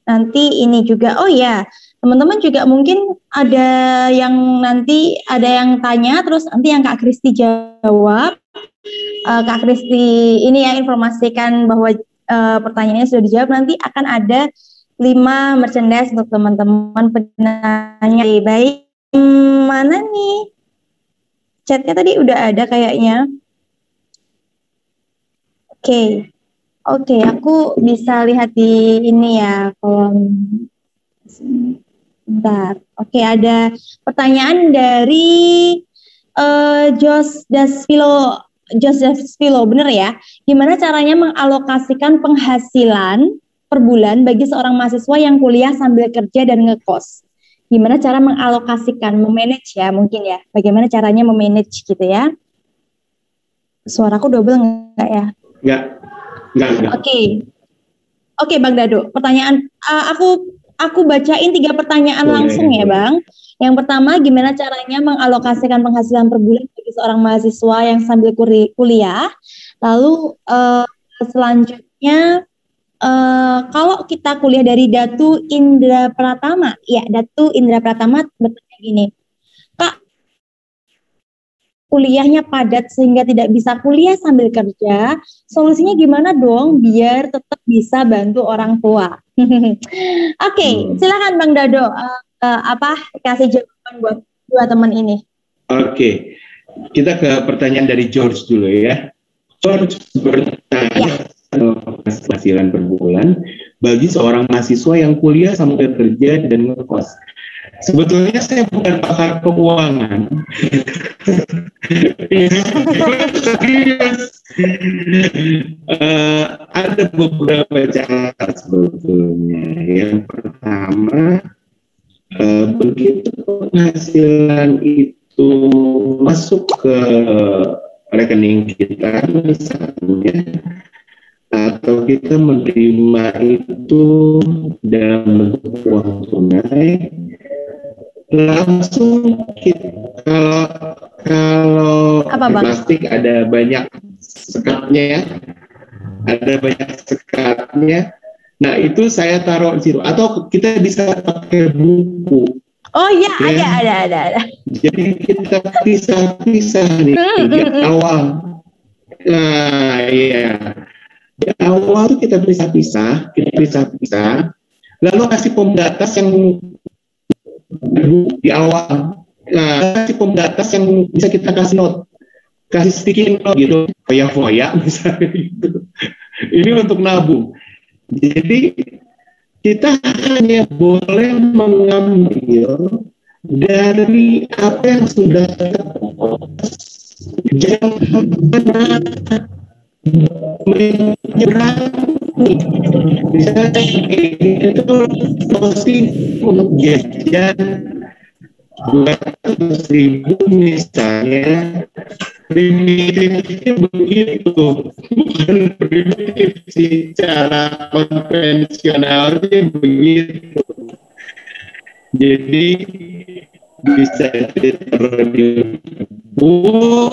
Nanti ini juga. Oh ya, teman-teman juga mungkin ada yang tanya, terus nanti yang Kak Kristi jawab. Kak Kristi ini ya informasikan bahwa pertanyaannya sudah dijawab. Nanti akan ada 5 merchandise untuk teman-teman penanya. Baik, mana nih? Chatnya tadi udah ada kayaknya. Oke, aku bisa lihat di ini ya, kolom. Bentar. Oke, ada pertanyaan dari Jos Daspilo, bener ya? Gimana caranya mengalokasikan penghasilan per bulan bagi seorang mahasiswa yang kuliah sambil kerja dan ngekos? Gimana cara mengalokasikan, memanage ya mungkin ya? Bagaimana caranya memanage gitu ya? Suaraku double nggak ya? Enggak. Oke, Bang Dado. Pertanyaan, aku bacain 3 pertanyaan langsung ya, Bang. Yang pertama, gimana caranya mengalokasikan penghasilan per bulan bagi seorang mahasiswa yang sambil kuliah? Lalu selanjutnya, kalau kita kuliah dari Datu Indra Pratama, ya Datu Indra Pratama bertanya gini, Kak, kuliahnya padat sehingga tidak bisa kuliah sambil kerja, solusinya gimana dong biar tetap bisa bantu orang tua? Oke, silakan Bang Dado, kasih jawaban buat 2 teman ini. Oke. kita ke pertanyaan dari George dulu ya. George bertanya penghasilan per bulan bagi seorang mahasiswa yang kuliah sambil kerja dan ngekos. Sebetulnya saya bukan pakar keuangan. Ada beberapa cara sebetulnya. Yang pertama, begitu penghasilan itu masuk ke rekening kita misalnya, atau kita menerima itu dalam bentuk uang tunai, langsung kita, kalau plastik ada banyak sekatnya, nah itu saya taruh di situ, atau kita bisa pakai buku. Oh iya, ya. ada. Jadi kita pisah-pisah nih di awal. Nah iya, di awal tuh kita pisah-pisah, lalu kasih pembatas yang di awal. Nah, kasih pembatas yang bisa kita kasih note, kasih sticky note gitu, foya-foya misalnya gitu. Ini untuk nabung. Jadi kita hanya boleh mengambil dari apa yang sudah kita jangan menyeberangi. Misalnya itu posting untuk jajan 200.000 misalnya, primitifnya begitu, bukan primitif secara konvensionalnya begitu. Jadi bisa ditaruh di buku,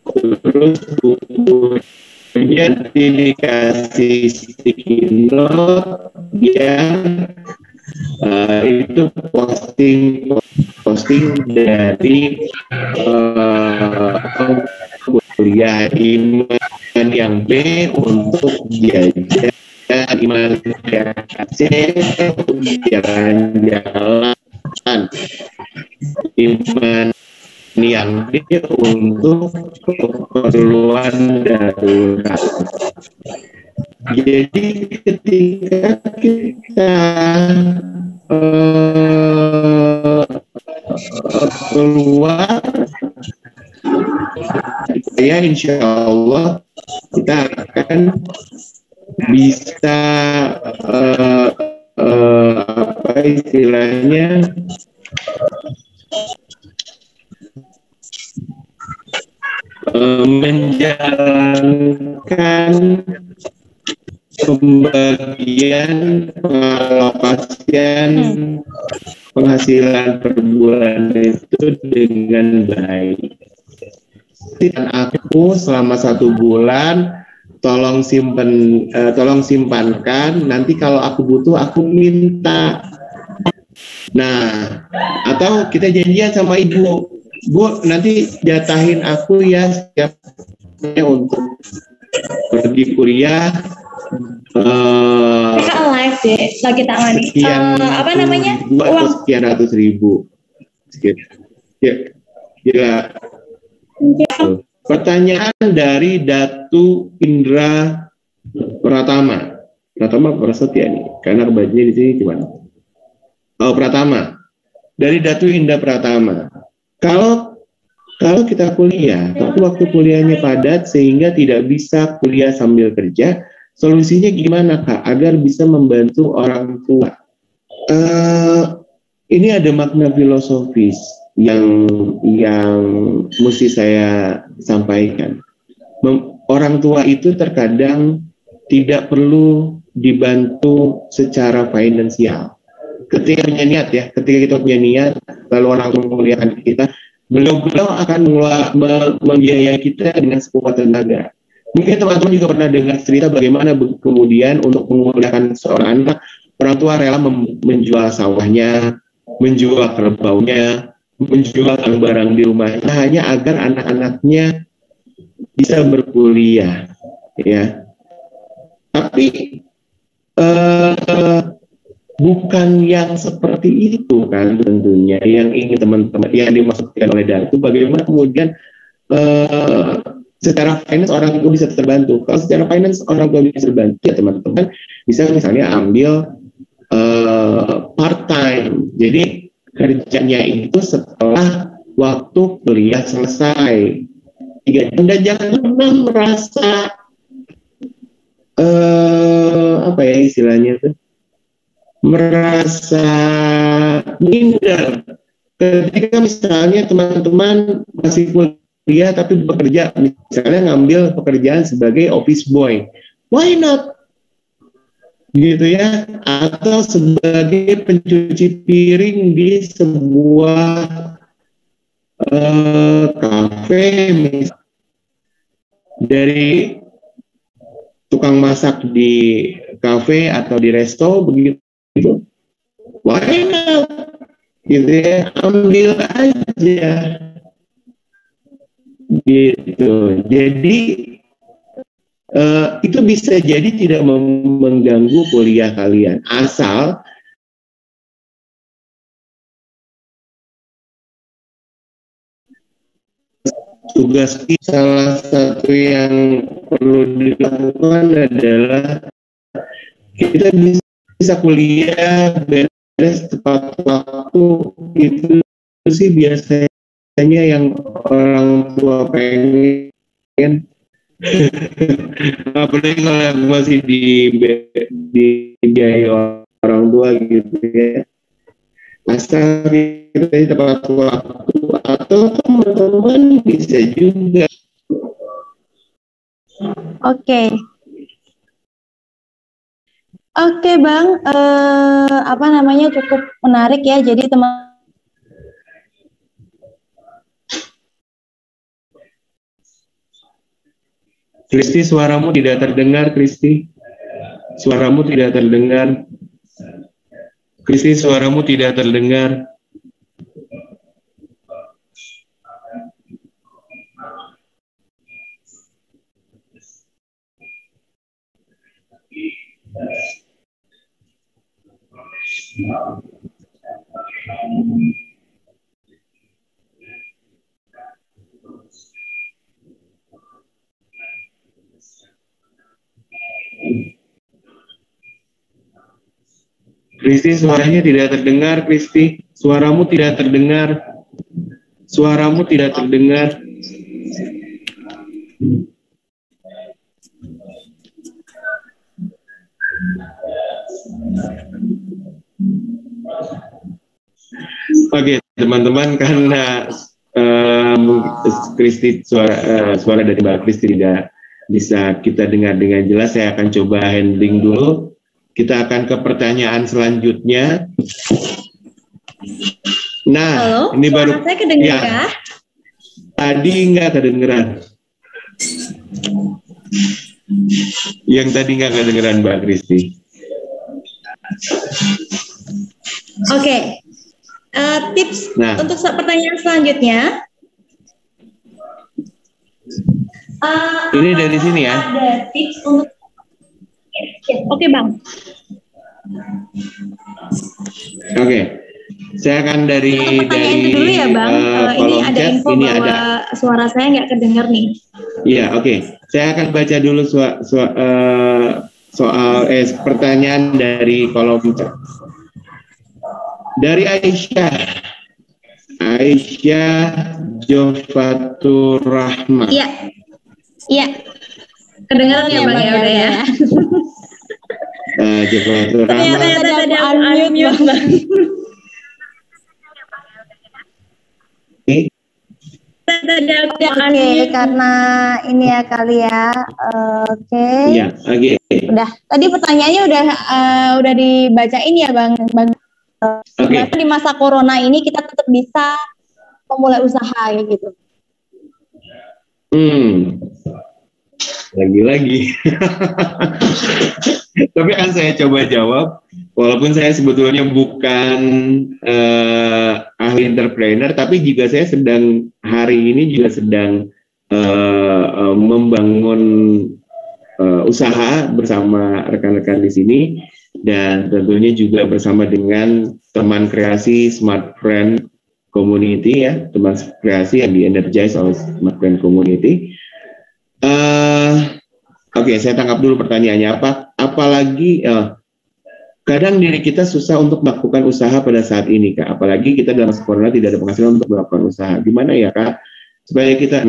terus buku kemudian dikasih sticky note yang itu posting dari kuliah Iman yang B untuk jajan, Iman yang C untuk jalan-jalan, Iman yang D untuk keperluan darurat. Jadi ketika kita keluar, ya insya Allah kita akan bisa apa istilahnya, menjalankan pembagian pengalokasian penghasilan per bulan itu dengan baik. Dan aku selama 1 bulan tolong simpankan, nanti kalau aku butuh aku minta. Nah, atau kita janjian sama ibu, Bu, nanti jatahin aku ya setiap untuk pergi kuliah. Kita live deh, lagi tangani. Apa namanya? Uang sekian ratus ribu. Ya. Pertanyaan dari Datu Indra Pratama Prasetya nih, karena kebacanya di sini gimana? Oh, Pratama. Dari Datu Indra Pratama. Kalau kita kuliah, tapi waktu kuliahnya padat sehingga tidak bisa kuliah sambil kerja, solusinya gimana Kak agar bisa membantu orang tua? Ini ada makna filosofis yang mesti saya sampaikan. Orang tua itu terkadang tidak perlu dibantu secara finansial. Ketika kita punya niat, lalu orang tua menguliakan kita, beliau akan membiayai kita dengan sekuat tenaga. Mungkin teman-teman juga pernah dengar cerita bagaimana kemudian untuk menguliakan seorang anak, orang tua rela menjual sawahnya, menjual kerbaunya, menjual barang di rumahnya hanya agar anak-anaknya bisa berkuliah, ya. Tapi bukan yang seperti itu kan tentunya yang ingin teman-teman yang dimaksudkan oleh Datu. Bagaimana kemudian secara finance orang tua bisa terbantu. Kalau secara finance orang tua bisa terbantu, ya teman-teman bisa misalnya ambil part time. Jadi kerjanya itu setelah waktu kuliah selesai 3 jam, dan jangan pernah merasa apa ya istilahnya tuh, merasa minder ketika misalnya teman-teman masih kuliah tapi bekerja, misalnya ngambil pekerjaan sebagai office boy, why not gitu ya, atau sebagai pencuci piring di sebuah kafe, dari tukang masak di kafe atau di resto begitu, why not gitu ya, ambil aja gitu. Jadi itu bisa jadi tidak mengganggu kuliah kalian, asal tugas salah satu yang perlu dilakukan adalah kita bisa kuliah beres tepat waktu. Itu sih biasanya yang orang tua pengen. Apalagi kalau yang masih dibiayai orang tua gitu ya, asal kita tepat waktu, atau teman-teman bisa juga. Oke. Oke Bang, apa namanya, cukup menarik ya. Jadi teman Kristi, suaramu tidak terdengar, Kristi. Suaramu tidak terdengar. Kristi, suaramu tidak terdengar. Kristi, suaranya tidak terdengar. Kristi, suaramu tidak terdengar. Suaramu tidak terdengar. Oke, teman-teman, karena Kristi, suara dari Mbak Kristi tidak bisa kita dengar dengan jelas, saya akan coba handling dulu. Kita akan ke pertanyaan selanjutnya. Nah, halo, ini baru saya kedengar ya. Tadi nggak kedengeran. Yang tadi nggak kedengeran Mbak Kristi. Oke. Tips untuk pertanyaan selanjutnya. Ini dari sini ya. Ada tips untuk. Oke Bang. Oke. Saya akan dari dulu ya Bang. Ini ada chat, info ini bahwa ada. Suara saya nggak kedengar nih. Iya, oke. Saya akan baca dulu soal pertanyaan dari kolom chat. Dari Aisyah Jofatur Rahman. Iya. Iya. Kedengaran ya Bang ya udah ya. Jofatur Rahman. Ternyata ada unmute Bang. Oke, karena ini ya kali ya. Oke. Iya, oke. Udah. Tadi pertanyaannya udah dibacain ya Bang. Gimana di masa corona ini kita tetap bisa memulai usaha ya gitu. Lagi-lagi. Tapi kan saya coba jawab, walaupun saya sebetulnya bukan ahli entrepreneur, tapi juga saya hari ini juga sedang membangun usaha bersama rekan-rekan di sini. dan tentunya juga bersama dengan teman kreasi Smart Friend Community ya, teman kreasi yang di-energize oleh Smart Friend Community. Oke, saya tangkap dulu pertanyaannya. Apalagi kadang diri kita susah untuk melakukan usaha pada saat ini, Kak. Apalagi kita dalam masa corona tidak ada penghasilan untuk melakukan usaha. Gimana ya, Kak? Supaya kita,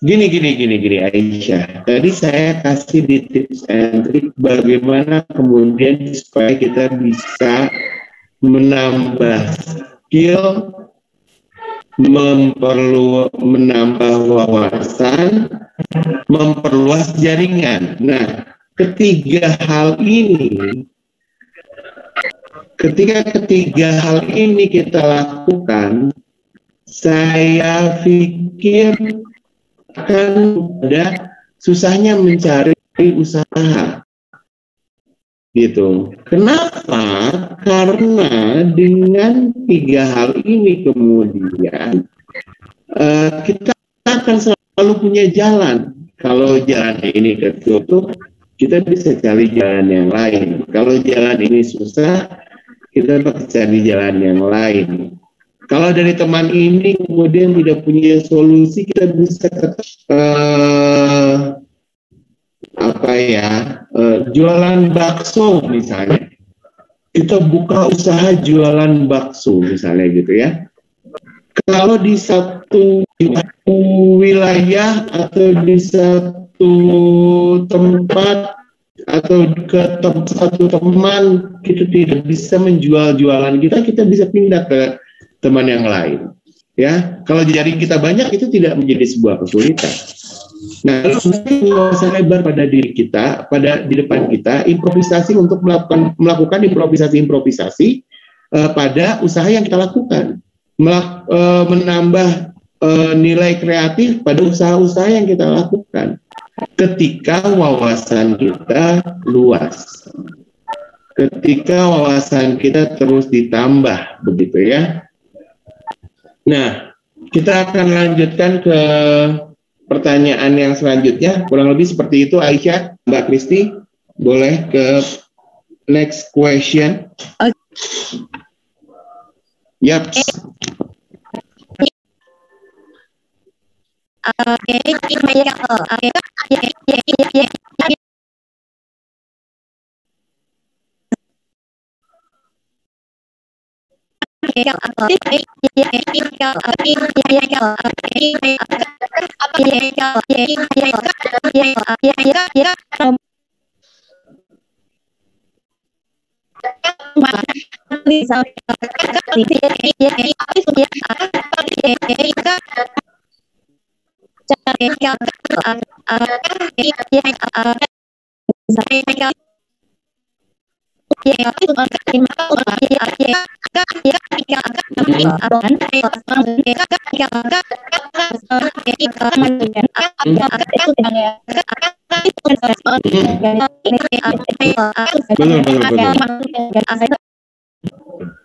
gini Aisyah. Tadi saya kasih di tips and trick bagaimana kemudian supaya kita bisa menambah skill, menambah wawasan, memperluas jaringan. Nah, ketiga hal ini kita lakukan, saya pikir akan ada susahnya mencari usaha gitu. Kenapa? Karena dengan tiga hal ini kemudian kita akan selalu punya jalan. Kalau jalan ini tertutup, kita bisa cari jalan yang lain. Kalau jalan ini susah, kita bisa cari jalan yang lain. Kalau dari teman ini kemudian tidak punya solusi, kita bisa jualan bakso misalnya. Kita buka usaha jualan bakso misalnya gitu ya. Kalau di satu wilayah atau di satu tempat atau ke satu teman kita tidak bisa menjual jualan kita bisa pindah ke teman yang lain ya. Kalau jaring kita banyak itu tidak menjadi sebuah kesulitan. Nah, luasan lebar pada diri kita, di depan kita, improvisasi untuk melakukan improvisasi pada usaha yang kita lakukan, menambah nilai kreatif pada usaha-usaha yang kita lakukan. Ketika wawasan kita luas, ketika wawasan kita terus ditambah, begitu ya. Nah, kita akan lanjutkan ke pertanyaan yang selanjutnya, kurang lebih seperti itu. Aisyah, Mbak Kristi, boleh ke next question. Yap.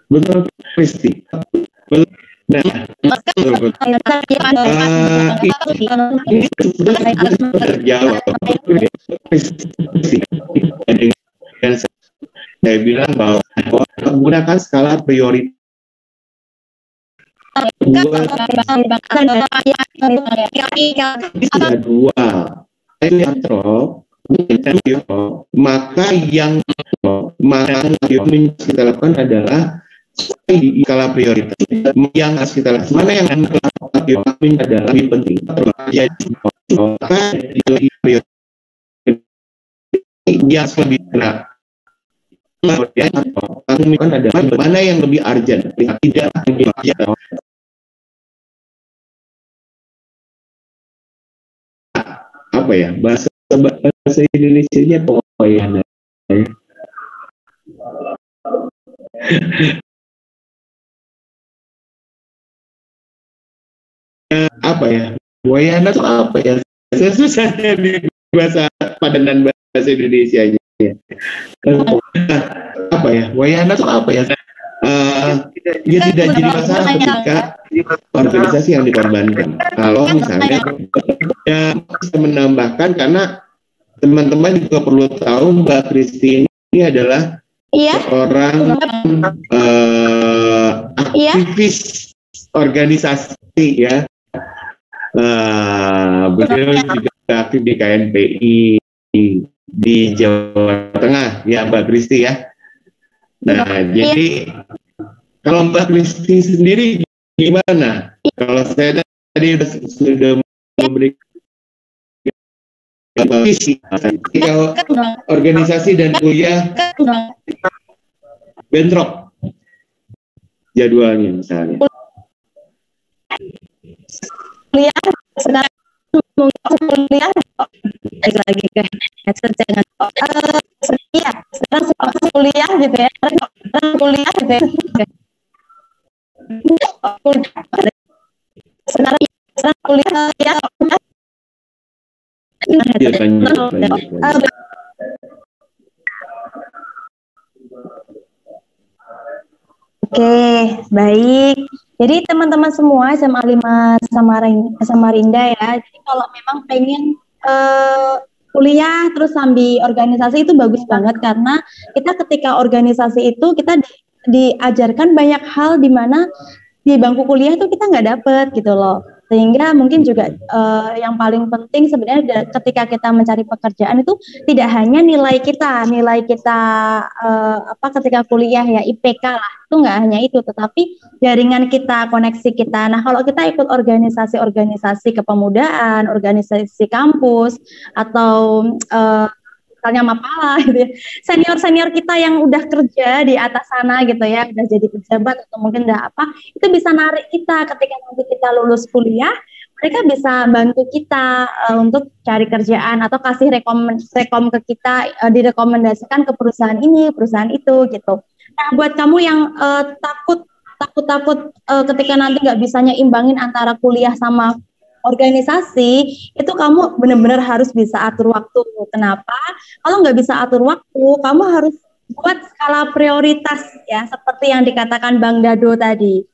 Betul, Kristi. Nah, ini sudah terjawab. Dan saya bilang bahwa menggunakan skala prioritas. Ada dua. Maka yang kita lakukan adalah di skala prioritas. Yang harus kita lakukan, mana yang adalah lebih penting. Jadi maka di prioritas yang lebih berat. Adalah mana yang lebih urgent, tidak lebih urgent. Apa ya bahasa Indonesia-nya pokoknya apa ya, wayana itu apa ya, susahnya di bahasa padanan bahasa Indonesia-nya. Apa ya, wayana itu apa ya, dia tidak jadi masalah ketika organisasi yang dikorbankan. Kalau misalnya ya, bisa menambahkan, karena teman-teman juga perlu tahu Mbak Kristi adalah seorang aktivis organisasi ya. Beliau juga aktif di KNPI di Jawa Tengah ya Mbak Kristi ya. Nah jadi kalau Mbak Kristi sendiri gimana? Kalau saya tadi sudah memberikan visi organisasi dan kuliah bentrok jadwalnya misalnya. Kuliah sekarang kuliah lagi ke headset jangan iya sekarang kuliah gitu ya kuliah gitu ya sekarang kuliah ya Oke, baik. Jadi teman-teman semua SMA 5 Samarinda ya. Jadi kalau memang pengen kuliah terus sambil organisasi itu bagus banget karena kita ketika organisasi itu kita diajarkan banyak hal di mana di bangku kuliah itu kita nggak dapet gitu loh. Sehingga mungkin juga yang paling penting sebenarnya ketika kita mencari pekerjaan itu tidak hanya nilai kita ketika kuliah ya IPK lah, itu nggak hanya itu, tetapi jaringan kita, koneksi kita. Nah kalau kita ikut organisasi kepemudaan, organisasi kampus atau misalnya Mapala gitu ya, senior kita yang udah kerja di atas sana gitu ya, udah jadi pejabat atau mungkin udah apa, itu bisa narik kita ketika nanti kita lulus kuliah, mereka bisa bantu kita untuk cari kerjaan atau kasih rekom ke kita, direkomendasikan ke perusahaan ini, perusahaan itu gitu. Nah buat kamu yang takut ketika nanti nggak bisa nyimbangin antara kuliah sama organisasi, itu kamu benar-benar harus bisa atur waktu. Kenapa? Kalau nggak bisa atur waktu, kamu harus buat skala prioritas ya, seperti yang dikatakan Bang Dado tadi.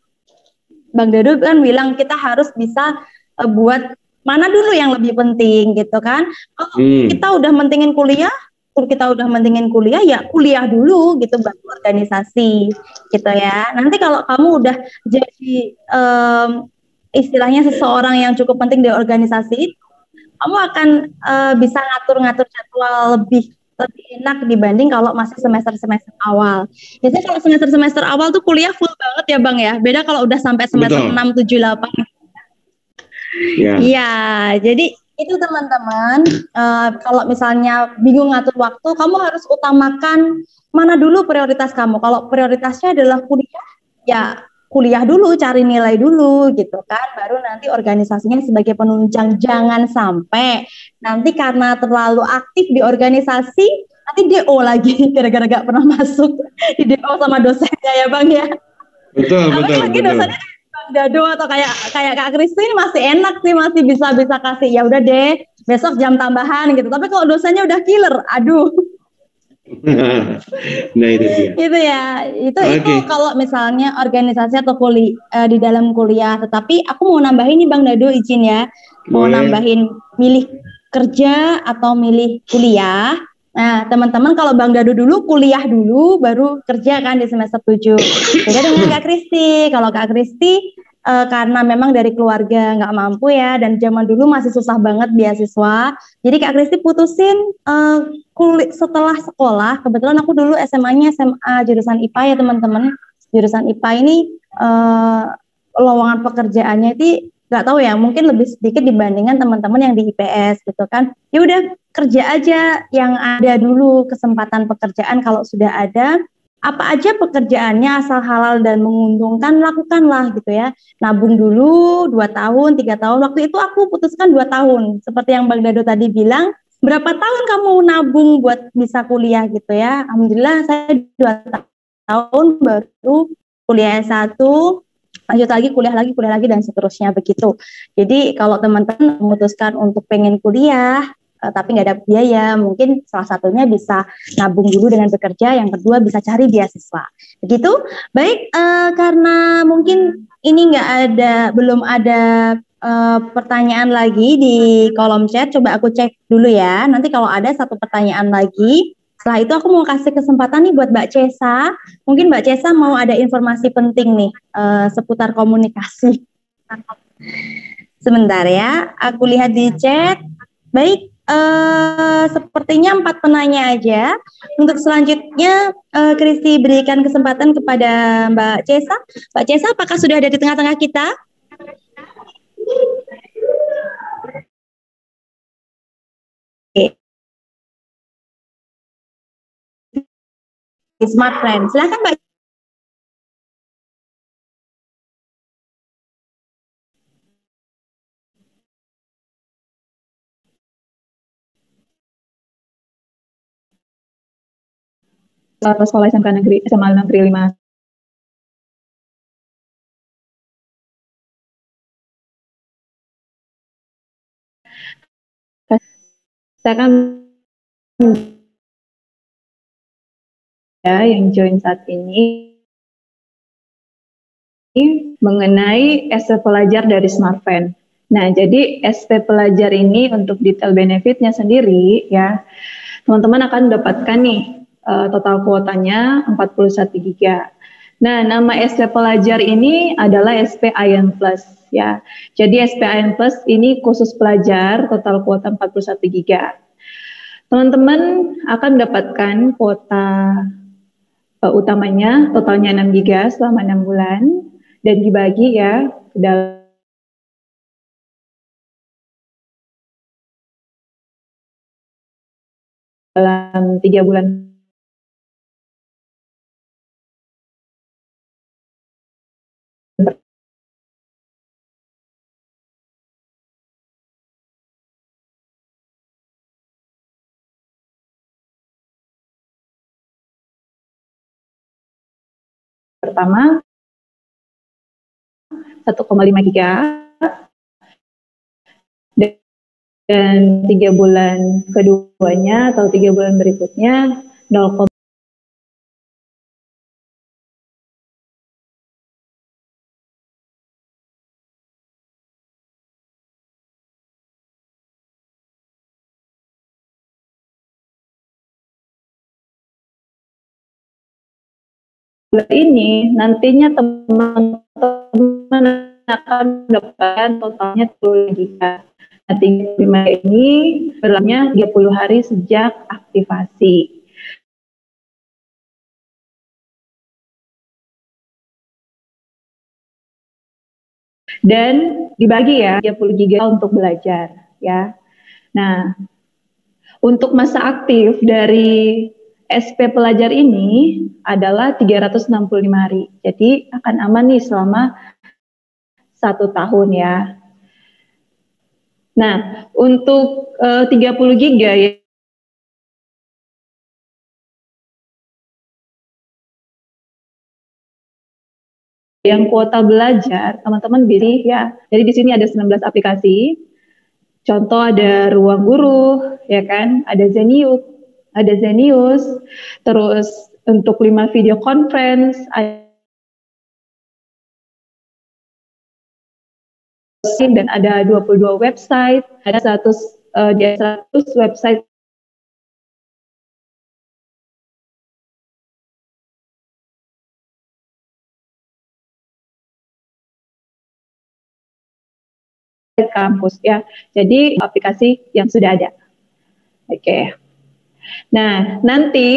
Bang Dado kan bilang kita harus bisa buat mana dulu yang lebih penting gitu kan. Kalau kita udah mentingin kuliah ya kuliah dulu gitu, baru organisasi gitu ya. Nanti kalau kamu udah jadi istilahnya seseorang yang cukup penting di organisasi itu, kamu akan bisa ngatur-ngatur jadwal lebih enak dibanding kalau masih semester awal. Biasanya kalau semester awal tuh kuliah full banget ya Bang ya. Beda kalau udah sampai semester 6, 7, 8. Iya, jadi itu teman-teman, kalau misalnya bingung ngatur waktu, kamu harus utamakan mana dulu prioritas kamu. Kalau prioritasnya adalah kuliah, ya kuliah dulu, cari nilai dulu gitu kan, baru nanti organisasinya sebagai penunjang. Jangan sampai nanti karena terlalu aktif di organisasi, nanti DO lagi gara-gara gak pernah masuk di DO sama dosennya ya Bang ya. Betul. Dosennya Bang Dado atau kayak Kak Kristi ini masih enak sih, masih bisa kasih ya udah deh besok jam tambahan gitu. Tapi kalau dosennya udah killer, aduh. Nah itu dia. Itu ya, itu kalau misalnya organisasi atau di dalam kuliah. Tetapi aku mau nambahin nih Bang Dado, izin ya, mau nambahin milih kerja atau milih kuliah. Nah teman-teman, kalau Bang Dado dulu kuliah dulu, baru kerja kan di semester 7. Beda dengan Kak Kristi. Kalau Kak Kristi karena memang dari keluarga nggak mampu ya, dan zaman dulu masih susah banget beasiswa, jadi Kak Kristi putusin setelah sekolah. Kebetulan aku dulu SMA-nya SMA jurusan IPA ya teman-teman. Jurusan IPA ini lowongan pekerjaannya itu nggak tahu ya, mungkin lebih sedikit dibandingkan teman-teman yang di IPS gitu kan. Ya udah kerja aja yang ada dulu, kesempatan pekerjaan kalau sudah ada. Apa aja pekerjaannya asal halal dan menguntungkan, lakukanlah gitu ya. Nabung dulu 2 tahun, 3 tahun. Waktu itu aku putuskan 2 tahun. Seperti yang Bang Dado tadi bilang, berapa tahun kamu nabung buat bisa kuliah gitu ya. Alhamdulillah saya 2 tahun baru kuliah S1, lanjut lagi kuliah lagi dan seterusnya begitu. Jadi kalau teman-teman memutuskan untuk pengen kuliah, tapi nggak ada biaya, mungkin salah satunya bisa nabung dulu dengan bekerja, yang kedua bisa cari beasiswa. Begitu. Baik, karena mungkin ini belum ada pertanyaan lagi di kolom chat, coba aku cek dulu ya. Nanti kalau ada satu pertanyaan lagi, Setelah itu aku mau kasih kesempatan nih buat Mbak Cesa. Mungkin Mbak Cesa mau ada informasi penting nih seputar komunikasi. Sebentar ya, aku lihat di chat. Baik, sepertinya 4 penanya aja. Untuk selanjutnya, Kristi berikan kesempatan kepada Mbak Cesa. Mbak Cesa, apakah sudah ada di tengah-tengah kita? Smart Friend. Silakan Mbak. Sekolah SMK Negeri SMA Negeri 5. Saya akan yang join saat ini mengenai SP pelajar dari Smartfren. Nah, jadi SP pelajar ini untuk detail benefitnya sendiri ya, teman-teman akan mendapatkan nih total kuotanya 41 GB. Nah, nama SP pelajar ini adalah SP Ion Plus ya. Jadi SP Ion Plus ini khusus pelajar, total kuota 41 GB. Teman-teman akan mendapatkan kuota utamanya totalnya 6 GB selama 6 bulan dan dibagi ya dalam 3 bulan pertama 1,5 GB dan 3 bulan keduanya atau 3 bulan berikutnya 0, ini nantinya teman-teman akan mendapatkan totalnya 30 GB. Nah, 35 ini berlakunya 30 hari sejak aktivasi. Dan dibagi ya 30 GB untuk belajar ya. Nah, untuk masa aktif dari SP pelajar ini adalah 365 hari. Jadi akan aman nih selama 1 tahun ya. Nah, untuk 30 GB ya, yang kuota belajar, teman-teman pilih ya. Jadi di sini ada 19 aplikasi. Contoh ada Ruang Guru, ya kan? Ada Zenius, terus untuk 5 video conference, dan ada 22 website, ada 100 website kampus ya. Jadi aplikasi yang sudah ada. Oke. Nah, nanti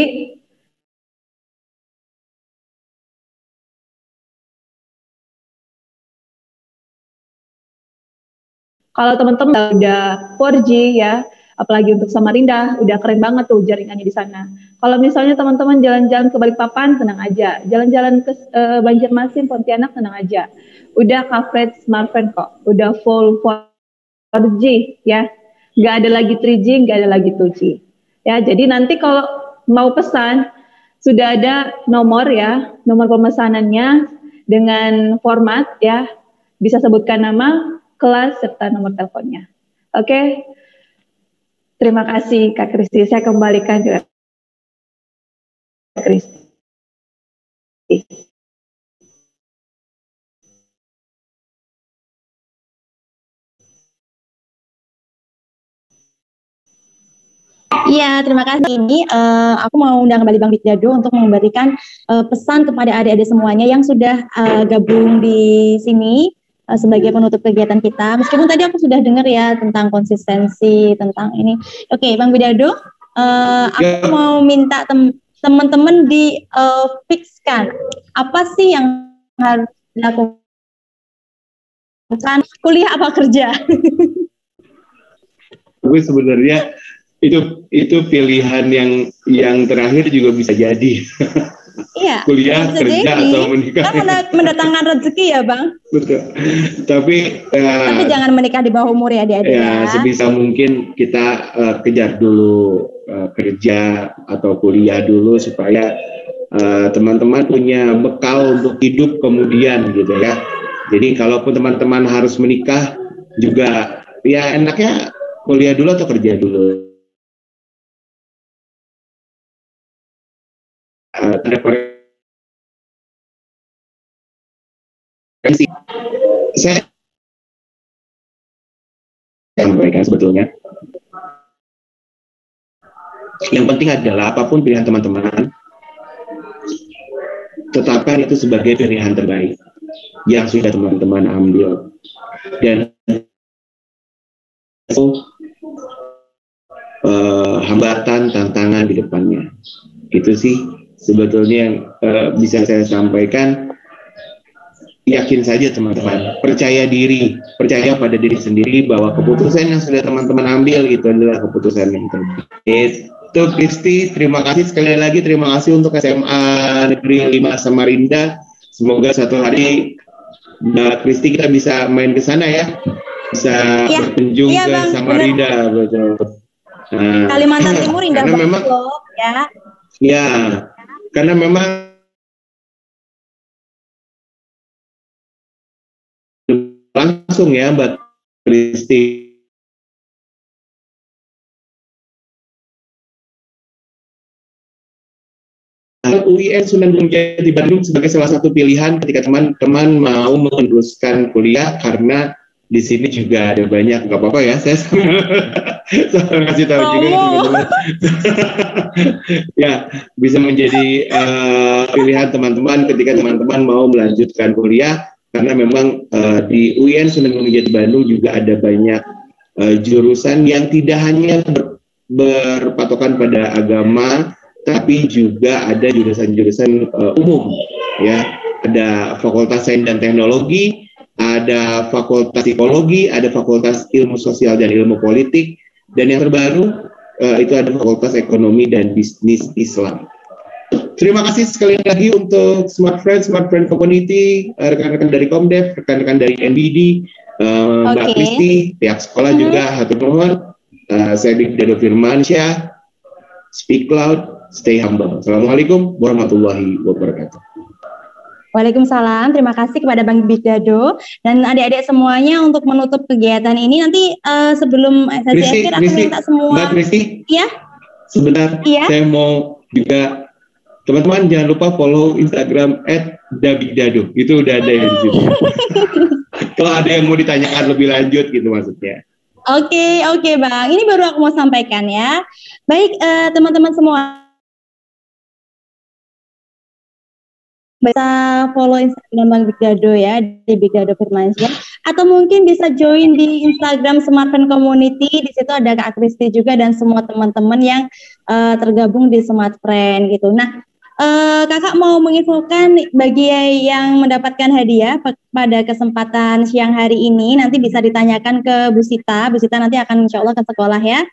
kalau teman-teman udah 4G ya, apalagi untuk Samarinda, udah keren banget tuh jaringannya di sana. Kalau misalnya teman-teman jalan-jalan ke Balikpapan, tenang aja. Jalan-jalan ke Banjarmasin, Pontianak, tenang aja. Udah coverage smartphone kok, udah full 4G ya. Nggak ada lagi 3G, nggak ada lagi 2G. Ya, jadi nanti kalau mau pesan, sudah ada nomor ya, nomor pemesanannya dengan format ya, bisa sebutkan nama, kelas, serta nomor teleponnya. Oke, terima kasih Kak Kristi. Saya kembalikan ke Kak Kristi. Iya, terima kasih. Ini aku mau undang kembali Bang Bigdado untuk memberikan pesan kepada adik-adik semuanya yang sudah gabung di sini sebagai penutup kegiatan kita. Meskipun tadi aku sudah dengar ya tentang konsistensi, tentang ini. Oke, Bang Bigdado, aku mau minta teman-teman di fixkan apa sih yang harus dilakukan, kuliah apa kerja? Tapi sebenarnya itu pilihan yang terakhir juga bisa jadi. Iya. Kuliah, kerja, atau menikah. Kan mendatangkan rezeki ya, Bang. Betul. Tapi jangan menikah di bawah umur ya, adik-adik. Ya, sebisa mungkin kita kejar dulu kerja atau kuliah dulu supaya teman-teman punya bekal untuk hidup kemudian gitu ya. Jadi kalaupun teman-teman harus menikah juga ya enaknya kuliah dulu atau kerja dulu. Saya sampaikan sebetulnya yang penting adalah apapun pilihan teman-teman, tetapkan itu sebagai pilihan terbaik yang sudah teman-teman ambil, dan hambatan, tantangan di depannya. Itu sih sebetulnya yang bisa saya sampaikan. Yakin saja teman-teman, percaya percaya pada diri sendiri bahwa keputusan yang sudah teman-teman ambil itu adalah keputusan yang terbaik. Itu Kristi, terima kasih sekali lagi, terima kasih untuk SMA Negeri 5 Samarinda. Semoga suatu hari Mbak Kristi kita bisa main ke sana ya, bisa berkunjung ke Bang, Samarinda, betul. Kalimantan Timur indah banget loh, ya. Ya, karena memang langsung ya Mbak Kristi. UIN Sunan Gunung Jati Bandung sebagai salah satu pilihan ketika teman-teman mau meneruskan kuliah, karena di sini juga ada banyak, nggak apa-apa ya, saya ngasih tahu juga teman-teman. Ya, bisa menjadi pilihan teman-teman ketika teman-teman mau melanjutkan kuliah. Karena memang di UIN Sunan Gunung Jati Bandung juga ada banyak jurusan yang tidak hanya berpatokan pada agama, tapi juga ada jurusan-jurusan umum, ya. Ada Fakultas Sains dan Teknologi, ada Fakultas Psikologi, ada Fakultas Ilmu Sosial dan Ilmu Politik, dan yang terbaru itu ada Fakultas Ekonomi dan Bisnis Islam. Terima kasih sekali lagi untuk Smart Friend Community, rekan-rekan dari Komdev, rekan-rekan dari NBD, Mbak Kristi, pihak sekolah juga, hatur nuhun. Saya Bigdado Firmansyah, speak loud, stay humble. Assalamualaikum warahmatullahi wabarakatuh. Waalaikumsalam, terima kasih kepada Bang Bigdado dan adik-adik semuanya untuk menutup kegiatan ini. Nanti sebelum sesi akhir aku minta semua. Mbak Kristi, ya? Sebentar, saya mau juga. Teman-teman jangan lupa follow Instagram @dabigdado. Itu udah ada di situ. Kalau ada yang mau ditanyakan lebih lanjut gitu maksudnya. Oke, Bang. Ini baru aku mau sampaikan ya. Baik, teman-teman semua. Bisa follow Instagram Bang Bigdado ya, di Bigdado Firmansyah. Atau mungkin bisa join di Instagram Smart Friend Community. Di situ ada Kak Kristi juga dan semua teman-teman yang tergabung di Smart Friend gitu. Nah, kakak mau menginfokan bagi yang mendapatkan hadiah pada kesempatan siang hari ini, nanti bisa ditanyakan ke Bu Sita. Bu Sita nanti akan insya Allah ke sekolah ya.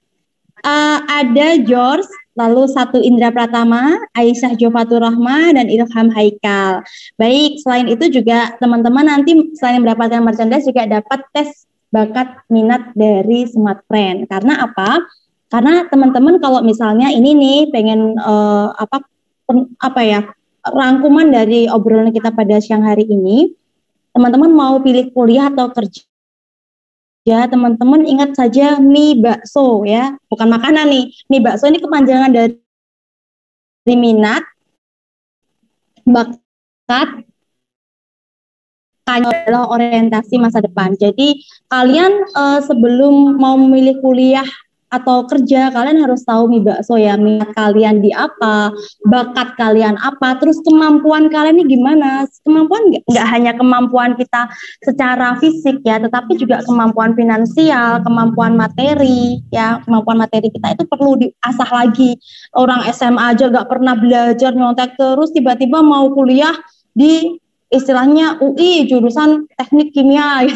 Ada George, lalu 1 Indra Pratama, Aisyah Jofatur Rahma, dan Ilham Haikal. Baik, selain itu juga teman-teman nanti selain mendapatkan merchandise juga dapat tes bakat minat dari Smart Friend. Karena apa? Karena teman-teman kalau misalnya ini nih pengen rangkuman dari obrolan kita pada siang hari ini, teman-teman mau pilih kuliah atau kerja, teman-teman ingat saja mie bakso ya, bukan makanan nih. Mie bakso ini kepanjangan dari minat, bakat, adalah orientasi masa depan. Jadi kalian sebelum mau memilih kuliah atau kerja, kalian harus tahu mie bakso ya, minat kalian di apa, bakat kalian apa, terus kemampuan kalian ini gimana. Kemampuan nggak hanya kemampuan kita secara fisik ya, tetapi juga kemampuan finansial, kemampuan materi ya, kemampuan materi kita itu perlu diasah lagi. Orang SMA aja nggak pernah belajar nyontek terus, tiba-tiba mau kuliah di istilahnya UI jurusan teknik kimia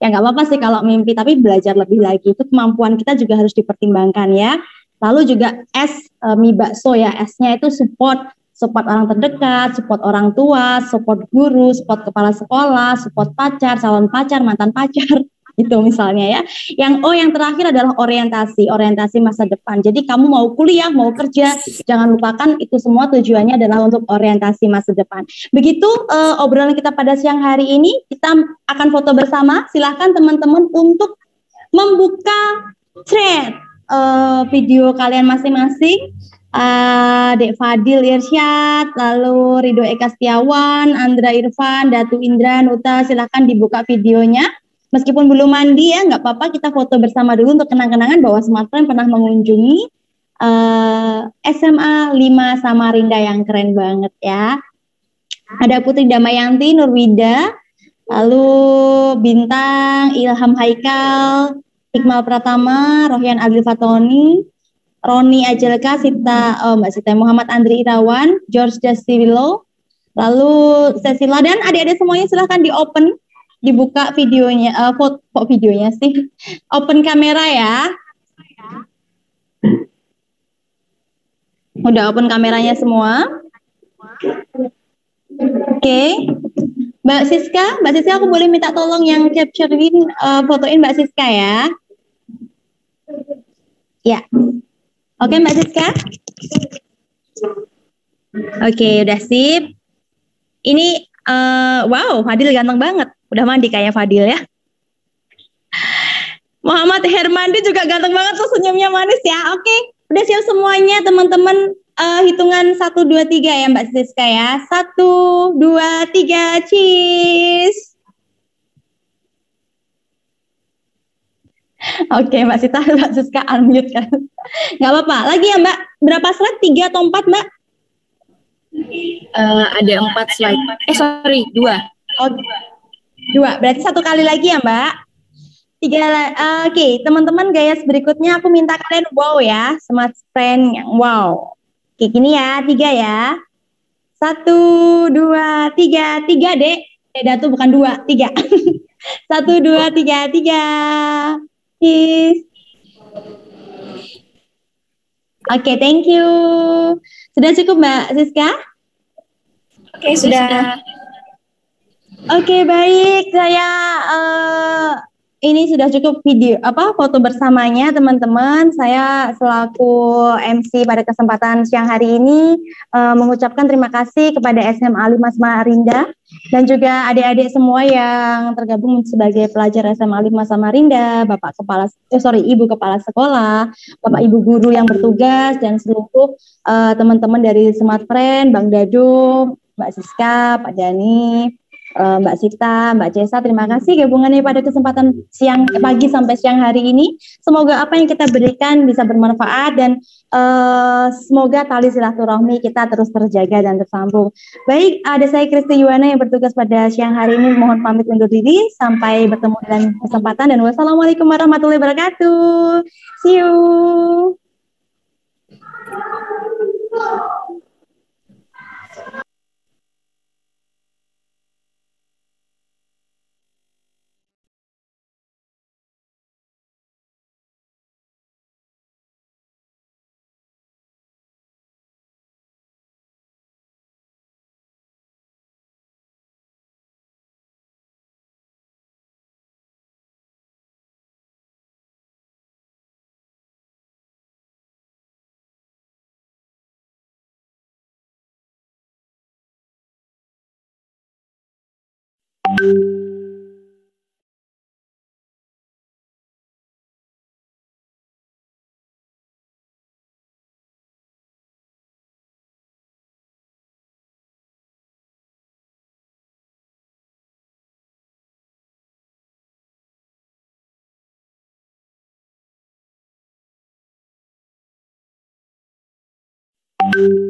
ya nggak apa-apa sih kalau mimpi, tapi belajar lebih lagi, itu kemampuan kita juga harus dipertimbangkan ya. Lalu juga mie bakso ya, S-nya itu support orang terdekat, support orang tua, support guru, support kepala sekolah, support pacar, calon pacar, mantan pacar itu misalnya ya. Yang terakhir adalah orientasi masa depan. Jadi kamu mau kuliah, mau kerja, jangan lupakan itu semua tujuannya adalah untuk orientasi masa depan. Begitu obrolan kita pada siang hari ini, kita akan foto bersama. Silahkan teman-teman untuk membuka thread video kalian masing-masing. Dek Fadil Irsyad, lalu Ridho Eka Setiawan, Andra Irfan, Datu Indra, Nuta, silahkan dibuka videonya. Meskipun belum mandi ya, nggak apa-apa, kita foto bersama dulu untuk kenang-kenangan bahwa Smartfriend pernah mengunjungi SMA 5 Samarinda yang keren banget ya. Ada Putri Damayanti, Nurwida, lalu Bintang, Ilham Haikal, Iqmal Pratama, Rohyan Adil Fatoni, Roni Ajelka, Mbak Sita, Muhammad Andri Irawan, George Dasiwilo, lalu Cecila, dan adik-adik semuanya silahkan di-open, dibuka videonya, kok videonya sih, open kamera ya. Udah open kameranya semua? Oke. Mbak Siska aku boleh minta tolong yang capturein, fotoin Mbak Siska ya. Ya. Oke Mbak Siska. Oke, udah sip. Ini, wow, Fadil ganteng banget. Udah mandi kayak Fadil ya. Muhammad Hermandi juga ganteng banget tuh, senyumnya manis ya. Oke, udah siap semuanya teman-teman. Hitungan 1, 2, 3 ya Mbak Siska ya. 1, 2, 3, cheese. Oke Mbak Sita, Mbak Siska unmute kan. Gak apa-apa. Lagi ya Mbak, berapa slide? 3 atau 4 Mbak? Ada 4 slide. Sorry, 2. Oh, 2. Berarti 1 kali lagi ya Mbak. 3. Oke, teman-teman, gaya berikutnya aku minta kalian wow ya, Smartfriend yang wow. Oke, gini ya, 3 ya. 1, 2, 3, 3 Dek. Datu bukan 2, 3. 1, 2, 3, 3. Cheese. Oke, thank you. Sudah cukup Mbak Siska? Oke, sudah. Oke, baik. Saya ini sudah cukup video foto bersamanya teman-teman. Saya selaku MC pada kesempatan siang hari ini mengucapkan terima kasih kepada SMA 5 Samarinda dan juga adik-adik semua yang tergabung sebagai pelajar SMA 5 Samarinda, Ibu Kepala Sekolah, Bapak Ibu Guru yang bertugas, dan seluruh teman-teman dari Smartfriend, Bang Dado, Mbak Siska, Pak Dani, Mbak Sita, Mbak Cesa, terima kasih gabungannya pada kesempatan pagi sampai siang hari ini. Semoga apa yang kita berikan bisa bermanfaat dan semoga tali silaturahmi kita terus terjaga dan tersambung. Baik, ada saya Kristi Yuwana yang bertugas pada siang hari ini. Mohon pamit undur diri. Sampai bertemu dalam kesempatan dan wassalamualaikum warahmatullahi wabarakatuh. See you. you